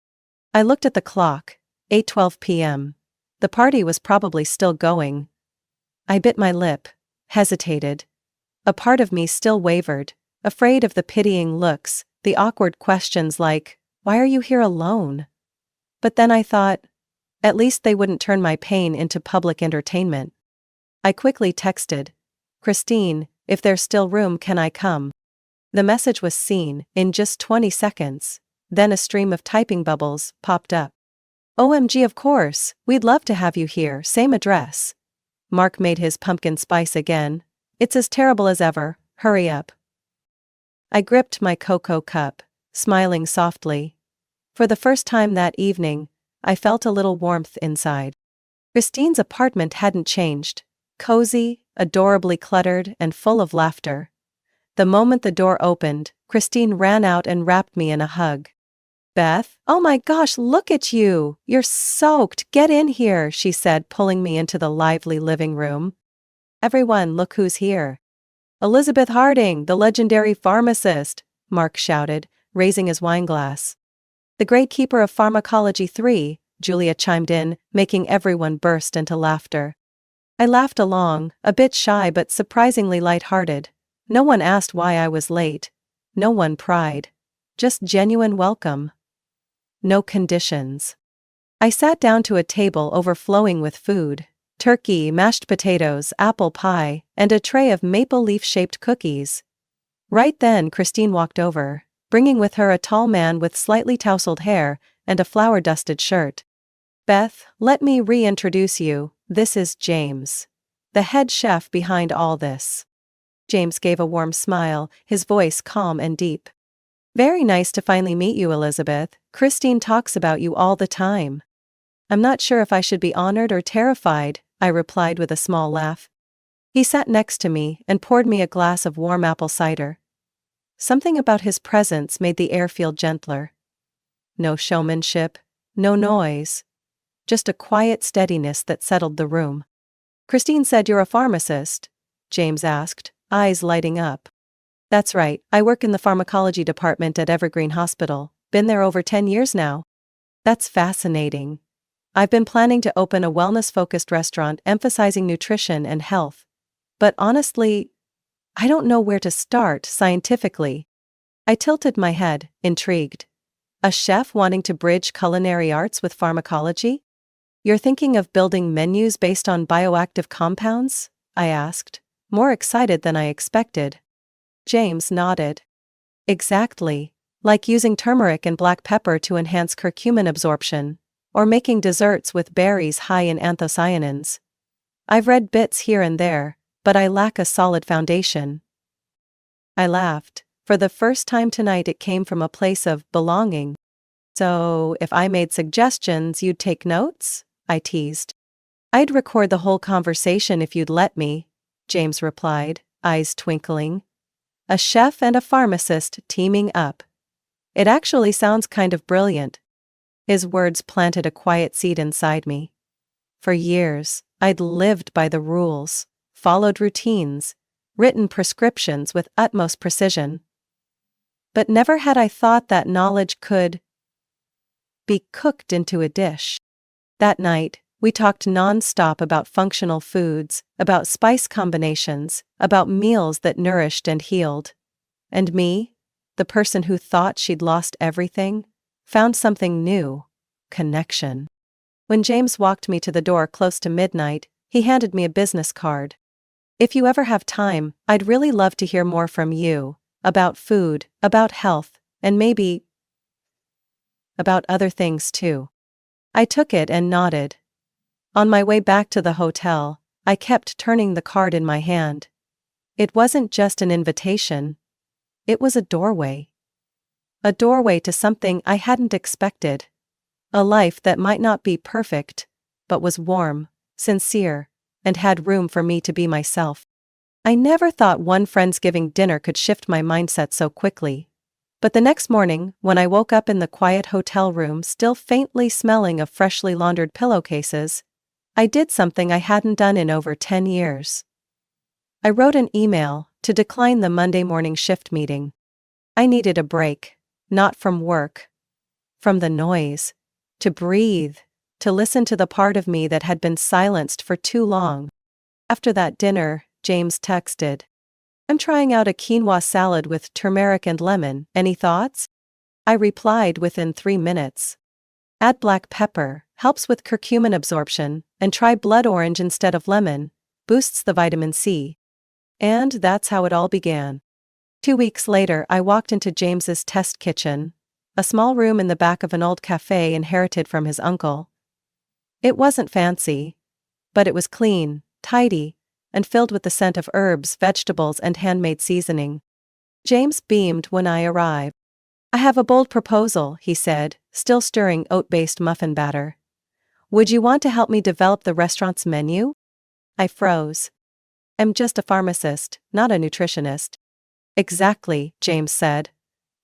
I looked at the clock, 8:12 p.m. The party was probably still going. I bit my lip, hesitated. A part of me still wavered, afraid of the pitying looks, the awkward questions like, "Why are you here alone?" But then I thought, at least they wouldn't turn my pain into public entertainment. I quickly texted, "Christine, if there's still room, can I come?" The message was seen in just 20 seconds. Then a stream of typing bubbles popped up. "OMG, of course, we'd love to have you here, same address." Mark made his pumpkin spice again. "It's as terrible as ever, hurry up." I gripped my cocoa cup, smiling softly. For the first time that evening, I felt a little warmth inside. Christine's apartment hadn't changed. Cozy, adorably cluttered, and full of laughter. The moment the door opened, Christine ran out and wrapped me in a hug. "Beth, oh my gosh, look at you! You're soaked, get in here," she said, pulling me into the lively living room. "Everyone, look who's here." "Elizabeth Harding, the legendary pharmacist," Mark shouted, raising his wineglass. "The great keeper of Pharmacology 3, Julia chimed in, making everyone burst into laughter. I laughed along, a bit shy but surprisingly light-hearted. No one asked why I was late. No one pried. Just genuine welcome. No conditions. I sat down to a table overflowing with food. Turkey, mashed potatoes, apple pie, and a tray of maple leaf-shaped cookies. Right then Christine walked over, bringing with her a tall man with slightly tousled hair and a flour-dusted shirt. "Beth, let me reintroduce you, this is James. The head chef behind all this." James gave a warm smile, his voice calm and deep. "Very nice to finally meet you, Elizabeth. Christine talks about you all the time." "I'm not sure if I should be honored or terrified," I replied with a small laugh. He sat next to me and poured me a glass of warm apple cider. Something about his presence made the air feel gentler. No showmanship, no noise. Just a quiet steadiness that settled the room. "Christine said you're a pharmacist?" James asked, eyes lighting up. "That's right, I work in the pharmacology department at Evergreen Hospital, been there over 10 years now." "That's fascinating. I've been planning to open a wellness-focused restaurant emphasizing nutrition and health. But honestly, I don't know where to start scientifically." I tilted my head, intrigued. "A chef wanting to bridge culinary arts with pharmacology? You're thinking of building menus based on bioactive compounds?" I asked, more excited than I expected. James nodded. "Exactly. Like using turmeric and black pepper to enhance curcumin absorption, or making desserts with berries high in anthocyanins. I've read bits here and there, but I lack a solid foundation." I laughed. For the first time tonight it came from a place of belonging. "So, if I made suggestions, you'd take notes?" I teased. "I'd record the whole conversation if you'd let me," James replied, eyes twinkling. "A chef and a pharmacist teaming up. It actually sounds kind of brilliant." His words planted a quiet seed inside me. For years, I'd lived by the rules, followed routines, written prescriptions with utmost precision. But never had I thought that knowledge could be cooked into a dish. That night, we talked non-stop about functional foods, about spice combinations, about meals that nourished and healed. And me? the person who thought she'd lost everything, found something new: connection. When James walked me to the door close to midnight, he handed me a business card. "If you ever have time, I'd really love to hear more from you, about food, about health, and maybe about other things too." I took it and nodded. On my way back to the hotel, I kept turning the card in my hand. It wasn't just an invitation. It was a doorway. A doorway to something I hadn't expected. A life that might not be perfect, but was warm, sincere, and had room for me to be myself. I never thought one Friendsgiving dinner could shift my mindset so quickly. But the next morning, when I woke up in the quiet hotel room still faintly smelling of freshly laundered pillowcases, I did something I hadn't done in over 10 years. I wrote an email to decline the Monday morning shift meeting. I needed a break, not from work, from the noise, to breathe, to listen to the part of me that had been silenced for too long. After that dinner, James texted, "I'm trying out a quinoa salad with turmeric and lemon, any thoughts?" I replied within 3 minutes. "Add black pepper, helps with curcumin absorption, and try blood orange instead of lemon, boosts the vitamin C." And that's how it all began. 2 weeks later, I walked into James's test kitchen, a small room in the back of an old cafe inherited from his uncle. It wasn't fancy, but it was clean, tidy, and filled with the scent of herbs, vegetables, and handmade seasoning. James beamed when I arrived. "I have a bold proposal," he said, still stirring oat-based muffin batter. "Would you want to help me develop the restaurant's menu?" I froze. "I'm just a pharmacist, not a nutritionist." "Exactly," James said.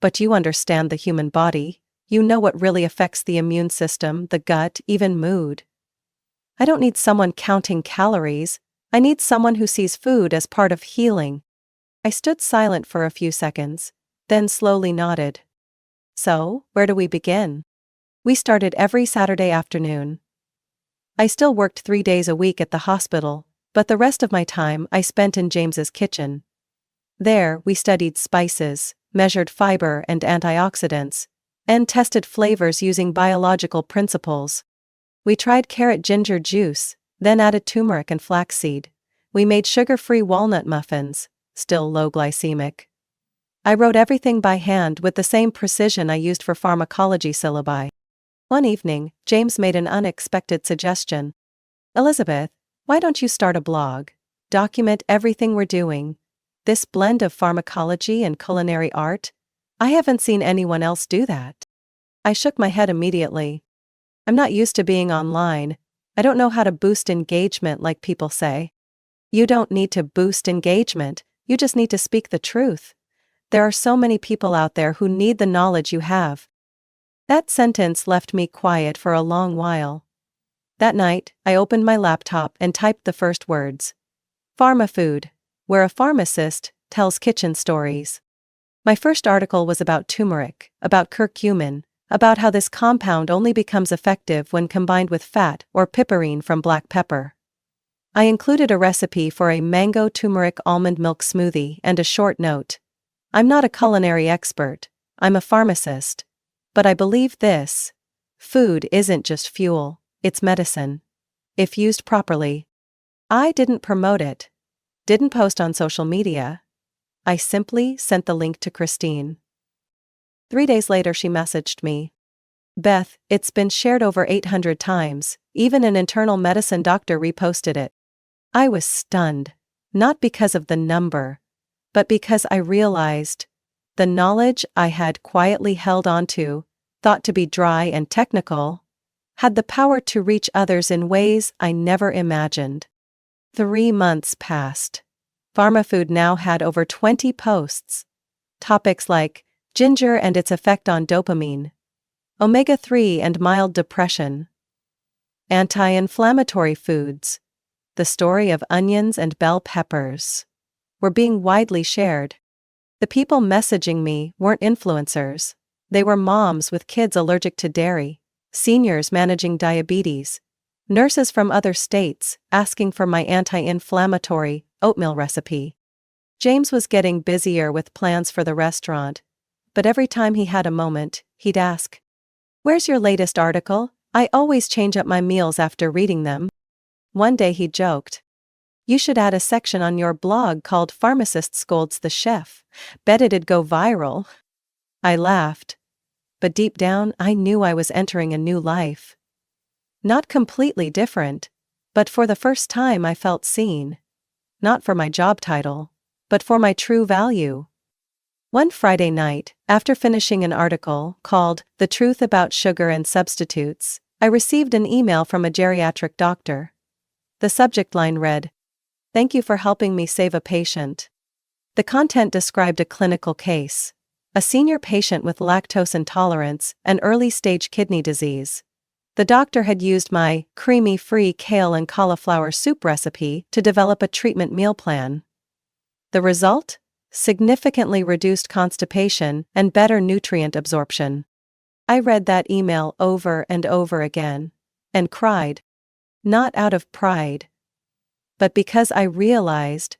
"But you understand the human body. You know what really affects the immune system, the gut, even mood." "I don't need someone counting calories. I need someone who sees food as part of healing." I stood silent for a few seconds, then slowly nodded. "So, where do we begin?" We started every Saturday afternoon. I still worked 3 days a week at the hospital, but the rest of my time I spent in James's kitchen. There, we studied spices, measured fiber and antioxidants, and tested flavors using biological principles. We tried carrot ginger juice, then added turmeric and flaxseed. We made sugar-free walnut muffins, still low glycemic. I wrote everything by hand with the same precision I used for pharmacology syllabi. One evening, James made an unexpected suggestion. "Elizabeth, why don't you start a blog? Document everything we're doing. This blend of pharmacology and culinary art? I haven't seen anyone else do that." I shook my head immediately. "I'm not used to being online. I don't know how to boost engagement like people say." "You don't need to boost engagement, you just need to speak the truth. There are so many people out there who need the knowledge you have." That sentence left me quiet for a long while. That night, I opened my laptop and typed the first words. "Pharmafood, where a pharmacist tells kitchen stories." My first article was about turmeric, about curcumin, about how this compound only becomes effective when combined with fat or piperine from black pepper. I included a recipe for a mango turmeric almond milk smoothie and a short note. "I'm not a culinary expert, I'm a pharmacist. But I believe this: food isn't just fuel, it's medicine. If used properly." I didn't promote it. Didn't post on social media. I simply sent the link to Christine. 3 days later she messaged me. "Beth, it's been shared over 800 times, even an internal medicine doctor reposted it." I was stunned, not because of the number, but because I realized the knowledge I had quietly held onto, thought to be dry and technical, had the power to reach others in ways I never imagined. 3 months passed. Pharmafood now had over 20 posts. Topics like ginger and its effect on dopamine, omega-3 and mild depression, anti-inflammatory foods, the story of onions and bell peppers, were being widely shared. The people messaging me weren't influencers. They were moms with kids allergic to dairy, seniors managing diabetes, nurses from other states asking for my anti-inflammatory oatmeal recipe. James was getting busier with plans for the restaurant, but every time he had a moment, he'd ask, "Where's your latest article? I always change up my meals after reading them." One day he joked, "You should add a section on your blog called Pharmacist Scolds the Chef. Bet it'd go viral." I laughed, but deep down I knew I was entering a new life. Not completely different, but for the first time I felt seen. Not for my job title, but for my true value. One Friday night, after finishing an article called "The Truth About Sugar and Substitutes," I received an email from a geriatric doctor. The subject line read, "Thank you for helping me save a patient." The content described a clinical case. A senior patient with lactose intolerance and early-stage kidney disease. The doctor had used my creamy-free kale and cauliflower soup recipe to develop a treatment meal plan. The result? Significantly reduced constipation and better nutrient absorption. I read that email over and over again, and cried. Not out of pride, but because I realized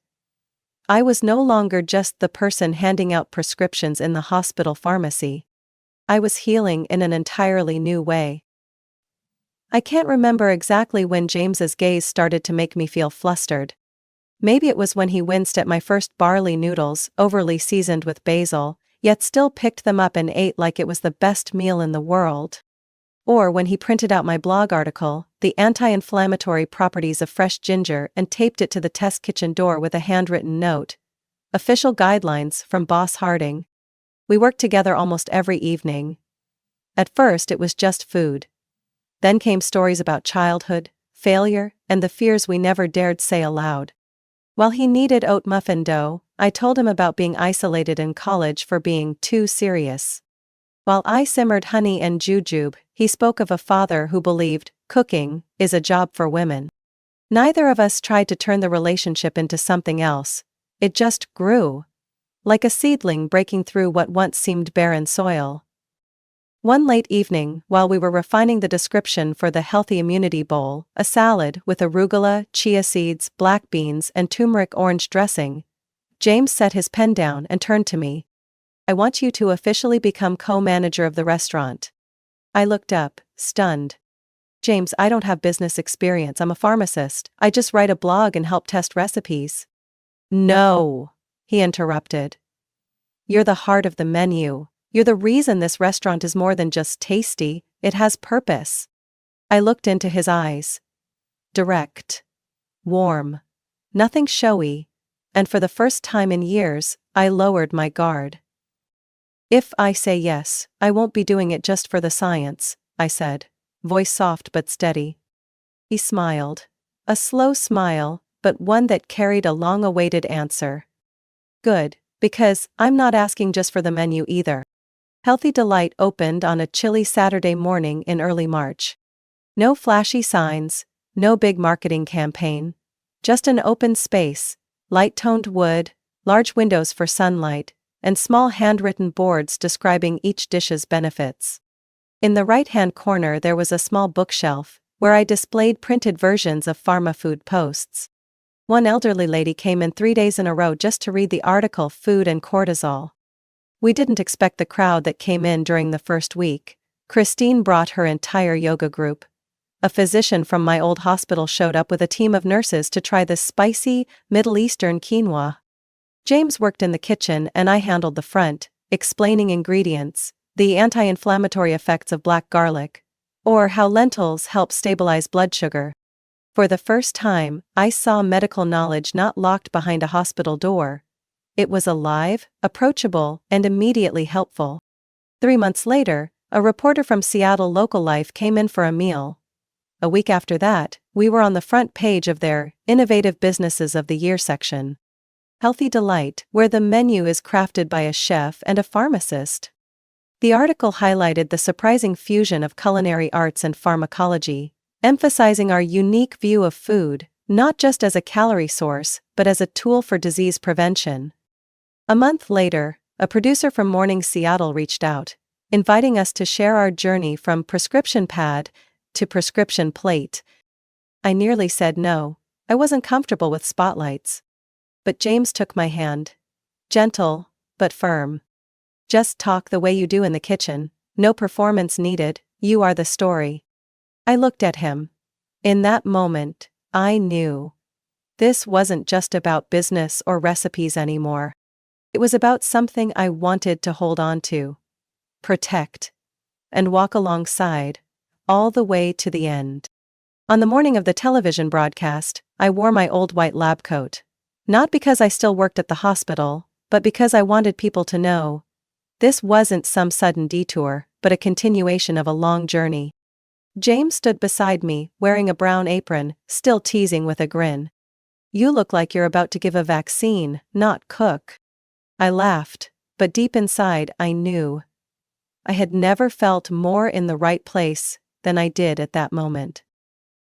I was no longer just the person handing out prescriptions in the hospital pharmacy. I was healing in an entirely new way. I can't remember exactly when James's gaze started to make me feel flustered. Maybe it was when he winced at my first barley noodles, overly seasoned with basil, yet still picked them up and ate like it was the best meal in the world. Or when he printed out my blog article, The Anti-Inflammatory Properties of Fresh Ginger, and taped it to the test kitchen door with a handwritten note. Official guidelines from Boss Harding. We worked together almost every evening. At first it was just food. Then came stories about childhood, failure, and the fears we never dared say aloud. While he kneaded oat muffin dough, I told him about being isolated in college for being too serious. While I simmered honey and jujube, he spoke of a father who believed cooking is a job for women. Neither of us tried to turn the relationship into something else. It just grew. Like a seedling breaking through what once seemed barren soil. One late evening, while we were refining the description for the Healthy Immunity Bowl, a salad with arugula, chia seeds, black beans, and turmeric orange dressing, James set his pen down and turned to me. "I want you to officially become co-manager of the restaurant." I looked up, stunned. "James, I don't have business experience. I'm a pharmacist. I just write a blog and help test recipes." "No," he interrupted. "You're the heart of the menu. You're the reason this restaurant is more than just tasty, it has purpose." I looked into his eyes. Direct. Warm. Nothing showy. And for the first time in years, I lowered my guard. "If I say yes, I won't be doing it just for the science," I said, voice soft but steady. He smiled. A slow smile, but one that carried a long-awaited answer. "Good, because I'm not asking just for the menu either." Healthy Delight opened on a chilly Saturday morning in early March. No flashy signs, no big marketing campaign. Just an open space, light-toned wood, large windows for sunlight, and small handwritten boards describing each dish's benefits. In the right-hand corner there was a small bookshelf, where I displayed printed versions of pharma food posts. One elderly lady came in 3 days in a row just to read the article Food and Cortisol. We didn't expect the crowd that came in during the first week. Christine brought her entire yoga group. A physician from my old hospital showed up with a team of nurses to try this spicy, Middle Eastern quinoa. James worked in the kitchen and I handled the front, explaining ingredients, the anti-inflammatory effects of black garlic, or how lentils help stabilize blood sugar. For the first time, I saw medical knowledge not locked behind a hospital door. It was alive, approachable, and immediately helpful. 3 months later, a reporter from Seattle Local Life came in for a meal. A week after that, we were on the front page of their Innovative Businesses of the Year section. Healthy Delight, where the menu is crafted by a chef and a pharmacist. The article highlighted the surprising fusion of culinary arts and pharmacology, emphasizing our unique view of food, not just as a calorie source, but as a tool for disease prevention. A month later, a producer from Morning Seattle reached out, inviting us to share our journey from prescription pad to prescription plate. I nearly said no. I wasn't comfortable with spotlights. But James took my hand. Gentle, but firm. Just talk the way you do in the kitchen. No performance needed, you are the story. I looked at him. In that moment, I knew. This wasn't just about business or recipes anymore. It was about something I wanted to hold on to, protect, and walk alongside, all the way to the end. On the morning of the television broadcast, I wore my old white lab coat. Not because I still worked at the hospital, but because I wanted people to know. This wasn't some sudden detour, but a continuation of a long journey. James stood beside me, wearing a brown apron, still teasing with a grin. You look like you're about to give a vaccine, not cook. I laughed, but deep inside I knew. I had never felt more in the right place than I did at that moment.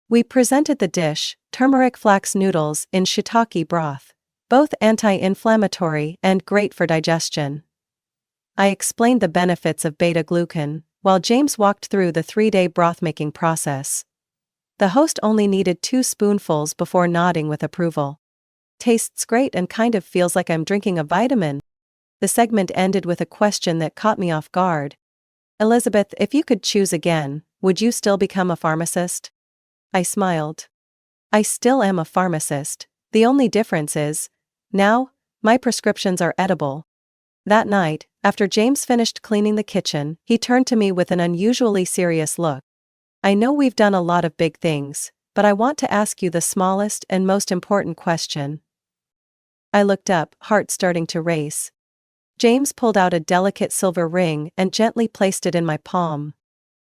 We presented the dish, turmeric flax noodles in shiitake broth, both anti-inflammatory and great for digestion. I explained the benefits of beta-glucan, while James walked through the 3-day broth-making process. The host only needed 2 spoonfuls before nodding with approval. Tastes great and kind of feels like I'm drinking a vitamin. The segment ended with a question that caught me off guard. Elizabeth, if you could choose again, would you still become a pharmacist? I smiled. I still am a pharmacist. The only difference is, now, my prescriptions are edible. That night, after James finished cleaning the kitchen, he turned to me with an unusually serious look. I know we've done a lot of big things, but I want to ask you the smallest and most important question. I looked up, heart starting to race. James pulled out a delicate silver ring and gently placed it in my palm.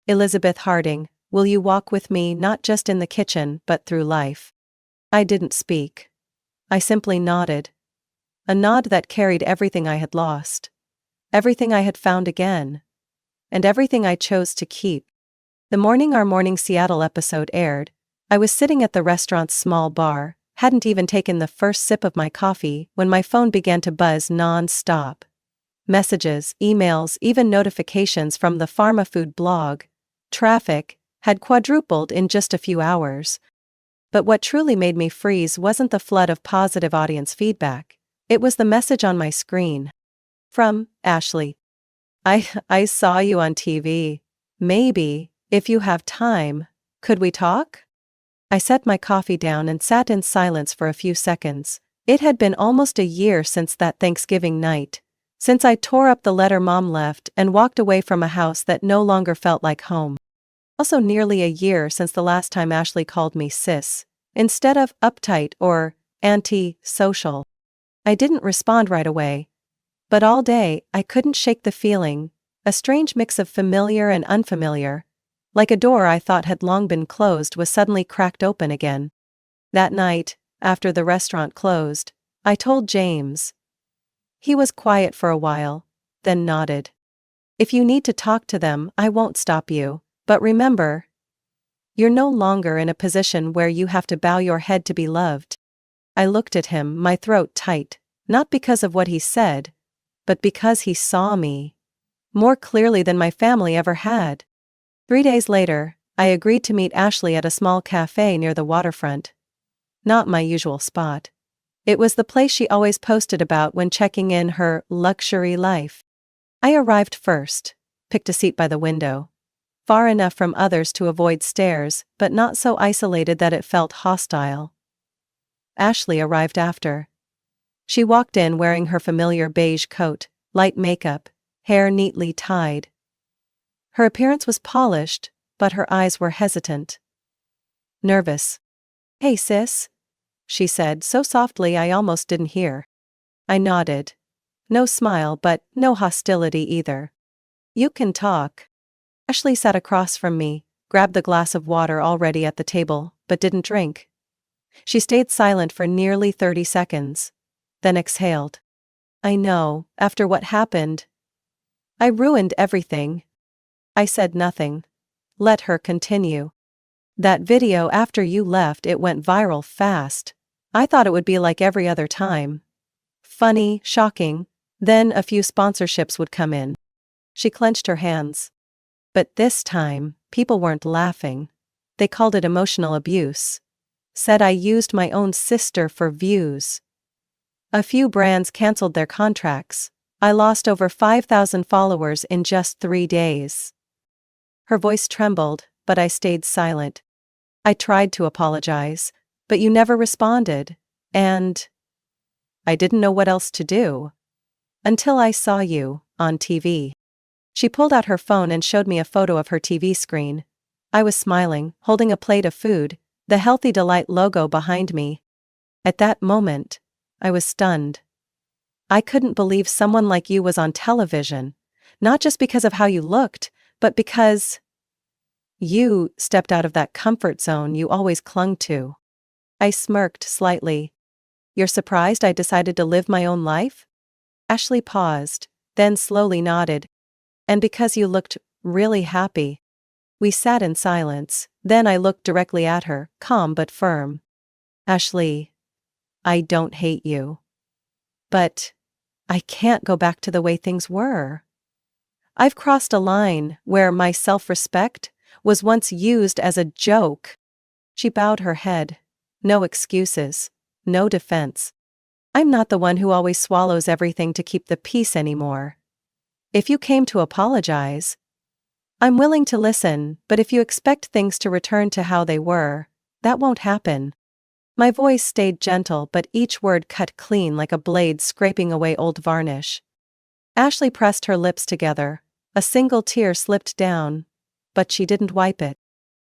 Elizabeth Harding, will you walk with me not just in the kitchen but through life? I didn't speak. I simply nodded. A nod that carried everything I had lost. Everything I had found again. And everything I chose to keep. The morning our Morning Seattle episode aired, I was sitting at the restaurant's small bar, hadn't even taken the first sip of my coffee when my phone began to buzz non-stop. Messages, emails, even notifications from the pharma food blog. Traffic had quadrupled in just a few hours. But what truly made me freeze wasn't the flood of positive audience feedback. It was the message on my screen. From Ashley. I saw you on TV. Maybe, if you have time, could we talk? I set my coffee down and sat in silence for a few seconds. It had been almost a year since that Thanksgiving night. Since I tore up the letter Mom left and walked away from a house that no longer felt like home. Also nearly a year since the last time Ashley called me sis, instead of uptight or anti-social. I didn't respond right away. But all day, I couldn't shake the feeling, a strange mix of familiar and unfamiliar. Like a door I thought had long been closed was suddenly cracked open again. That night, after the restaurant closed, I told James. He was quiet for a while, then nodded. If you need to talk to them, I won't stop you, but remember, you're no longer in a position where you have to bow your head to be loved. I looked at him, my throat tight, not because of what he said, but because he saw me. More clearly than my family ever had. 3 days later, I agreed to meet Ashley at a small cafe near the waterfront. Not my usual spot. It was the place she always posted about when checking in her luxury life. I arrived first, picked a seat by the window. Far enough from others to avoid stares, but not so isolated that it felt hostile. Ashley arrived after. She walked in wearing her familiar beige coat, light makeup, hair neatly tied. Her appearance was polished, but her eyes were hesitant. Nervous. Hey sis, she said so softly I almost didn't hear. I nodded. No smile but no hostility either. You can talk. Ashley sat across from me, grabbed the glass of water already at the table, but didn't drink. She stayed silent for nearly 30 seconds, then exhaled. I know, after what happened. I ruined everything. I said nothing. Let her continue. That video after you left, it went viral fast. I thought it would be like every other time. Funny, shocking, then a few sponsorships would come in. She clenched her hands. But this time, people weren't laughing. They called it emotional abuse. Said I used my own sister for views. A few brands canceled their contracts. I lost over 5,000 followers in just 3 days." Her voice trembled, but I stayed silent. "I tried to apologize, but you never responded, and I didn't know what else to do. Until I saw you on TV." She pulled out her phone and showed me a photo of her TV screen. I was smiling, holding a plate of food, the Healthy Delight logo behind me. At that moment, I was stunned. I couldn't believe someone like you was on television, not just because of how you looked, but because you stepped out of that comfort zone you always clung to. I smirked slightly. "You're surprised I decided to live my own life?" Ashley paused, then slowly nodded. "And because you looked really happy." We sat in silence, then I looked directly at her, calm but firm. "Ashley, I don't hate you. But I can't go back to the way things were. I've crossed a line where my self-respect was once used as a joke." She bowed her head. "No excuses, no defense. I'm not the one who always swallows everything to keep the peace anymore. If you came to apologize, I'm willing to listen, but if you expect things to return to how they were, that won't happen." My voice stayed gentle, but each word cut clean like a blade scraping away old varnish. Ashley pressed her lips together. A single tear slipped down, but she didn't wipe it.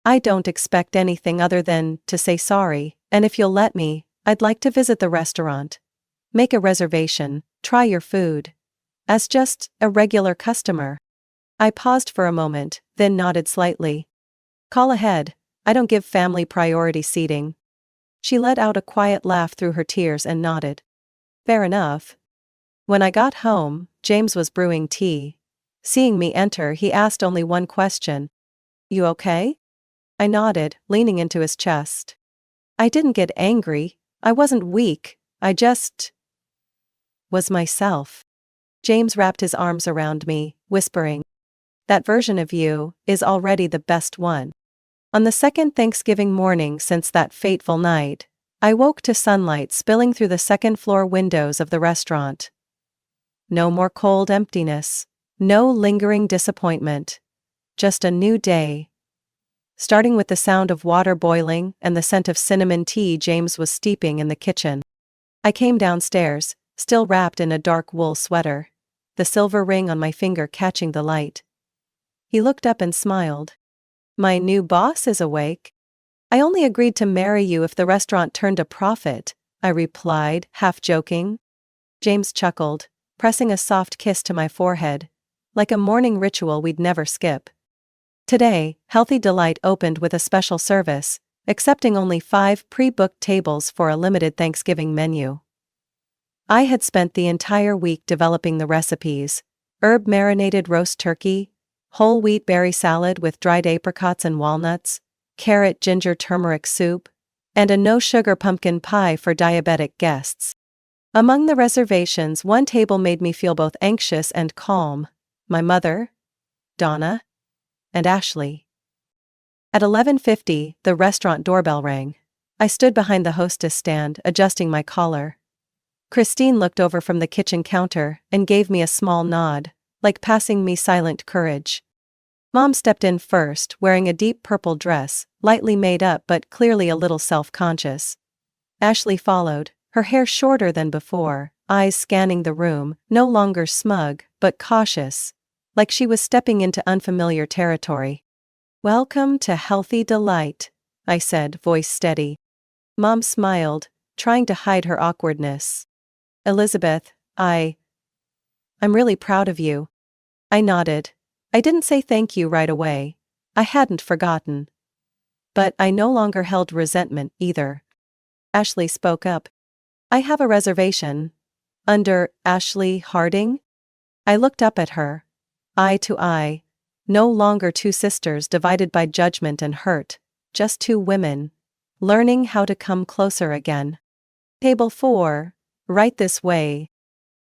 "I don't expect anything other than to say sorry, and if you'll let me, I'd like to visit the restaurant. Make a reservation, try your food. As just a regular customer." I paused for a moment, then nodded slightly. "Call ahead, I don't give family priority seating." She let out a quiet laugh through her tears and nodded. "Fair enough." When I got home, James was brewing tea. Seeing me enter, he asked only one question. "You okay?" I nodded, leaning into his chest. I didn't get angry, I wasn't weak, I just was myself. James wrapped his arms around me, whispering, "That version of you is already the best one." On the second Thanksgiving morning since that fateful night, I woke to sunlight spilling through the second-floor windows of the restaurant. No more cold emptiness, no lingering disappointment. Just a new day. Starting with the sound of water boiling and the scent of cinnamon tea James was steeping in the kitchen. I came downstairs, still wrapped in a dark wool sweater, the silver ring on my finger catching the light. He looked up and smiled. "My new boss is awake." "I only agreed to marry you if the restaurant turned a profit," I replied, half joking. James chuckled, pressing a soft kiss to my forehead, like a morning ritual we'd never skip. Today, Healthy Delight opened with a special service, accepting only 5 pre-booked tables for a limited Thanksgiving menu. I had spent the entire week developing the recipes: herb-marinated roast turkey, whole wheat berry salad with dried apricots and walnuts, carrot ginger turmeric soup, and a no-sugar pumpkin pie for diabetic guests. Among the reservations, one table made me feel both anxious and calm: my mother, Donna, and Ashley. At 11:50, the restaurant doorbell rang. I stood behind the hostess stand, adjusting my collar. Christine looked over from the kitchen counter and gave me a small nod, like passing me silent courage. Mom stepped in first, wearing a deep purple dress, lightly made up but clearly a little self-conscious. Ashley followed, her hair shorter than before, eyes scanning the room, no longer smug, but cautious, like she was stepping into unfamiliar territory. "Welcome to Healthy Delight," I said, voice steady. Mom smiled, trying to hide her awkwardness. "Elizabeth, I'm really proud of you." I nodded. I didn't say thank you right away. I hadn't forgotten. But I no longer held resentment either. Ashley spoke up. "I have a reservation. Under Ashley Harding?" I looked up at her. Eye to eye. No longer two sisters divided by judgment and hurt, just two women, learning how to come closer again. "Table 4, right this way."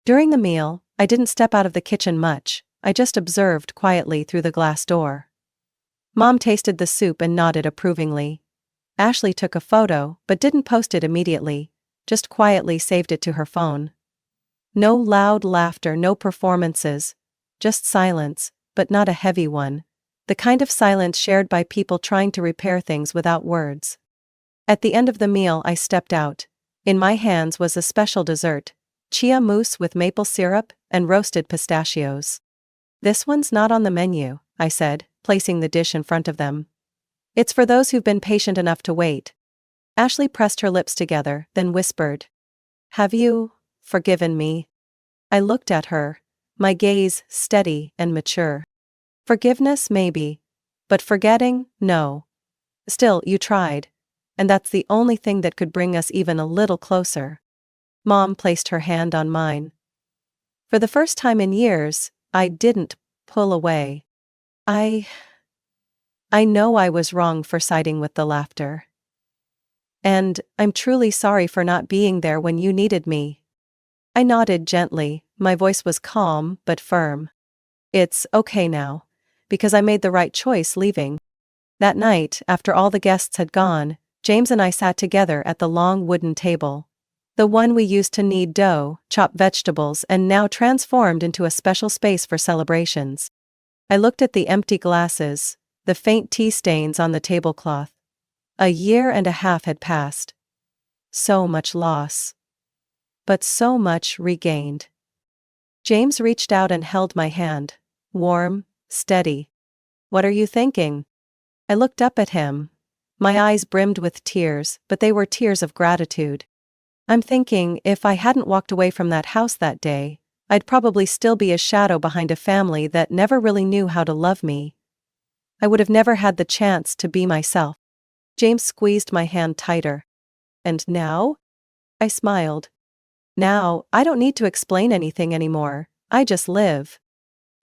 During the meal, I didn't step out of the kitchen much, I just observed quietly through the glass door. Mom tasted the soup and nodded approvingly. Ashley took a photo, but didn't post it immediately, just quietly saved it to her phone. No loud laughter, no performances. Just silence, but not a heavy one. The kind of silence shared by people trying to repair things without words. At the end of the meal, I stepped out. In my hands was a special dessert, chia mousse with maple syrup and roasted pistachios. "This one's not on the menu," I said, placing the dish in front of them. "It's for those who've been patient enough to wait." Ashley pressed her lips together, then whispered, "Have you forgiven me?" I looked at her, my gaze steady and mature. "Forgiveness, maybe. But forgetting, no. Still, you tried. And that's the only thing that could bring us even a little closer." Mom placed her hand on mine. For the first time in years, I didn't pull away. I know I was wrong for siding with the laughter. And I'm truly sorry for not being there when you needed me. I nodded gently, my voice was calm but firm. "It's okay now. Because I made the right choice leaving." That night, after all the guests had gone, James and I sat together at the long wooden table. The one we used to knead dough, chop vegetables, and now transformed into a special space for celebrations. I looked at the empty glasses, the faint tea stains on the tablecloth. 1.5 years had passed. So much loss. But so much regained. James reached out and held my hand. Warm, steady. "What are you thinking?" I looked up at him. My eyes brimmed with tears, but they were tears of gratitude. "I'm thinking, if I hadn't walked away from that house that day, I'd probably still be a shadow behind a family that never really knew how to love me. I would have never had the chance to be myself." James squeezed my hand tighter. "And now?" I smiled. "Now, I don't need to explain anything anymore, I just live."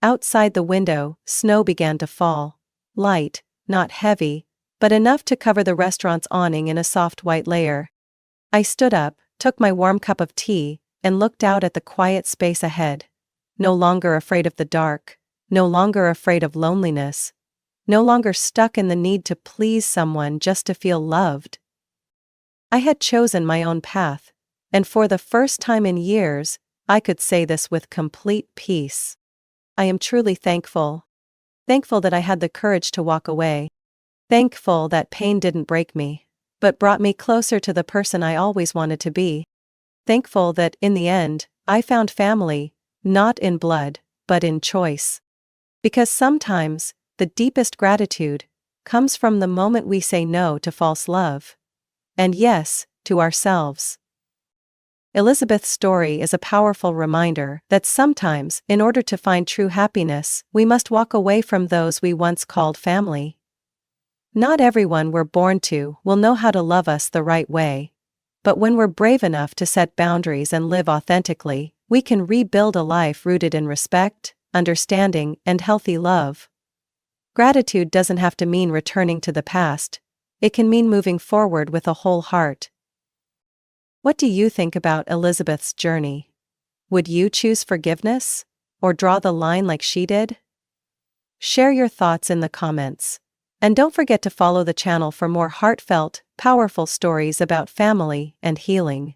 Outside the window, snow began to fall. Light, not heavy, but enough to cover the restaurant's awning in a soft white layer. I stood up, took my warm cup of tea, and looked out at the quiet space ahead. No longer afraid of the dark, no longer afraid of loneliness, no longer stuck in the need to please someone just to feel loved. I had chosen my own path, and for the first time in years, I could say this with complete peace. I am truly thankful. Thankful that I had the courage to walk away. Thankful that pain didn't break me, but brought me closer to the person I always wanted to be. Thankful that, in the end, I found family, not in blood, but in choice. Because sometimes, the deepest gratitude comes from the moment we say no to false love. And yes, to ourselves. Elizabeth's story is a powerful reminder that sometimes, in order to find true happiness, we must walk away from those we once called family. Not everyone we're born to will know how to love us the right way. But when we're brave enough to set boundaries and live authentically, we can rebuild a life rooted in respect, understanding, and healthy love. Gratitude doesn't have to mean returning to the past. It can mean moving forward with a whole heart. What do you think about Elizabeth's journey? Would you choose forgiveness? Or draw the line like she did? Share your thoughts in the comments. And don't forget to follow the channel for more heartfelt, powerful stories about family and healing.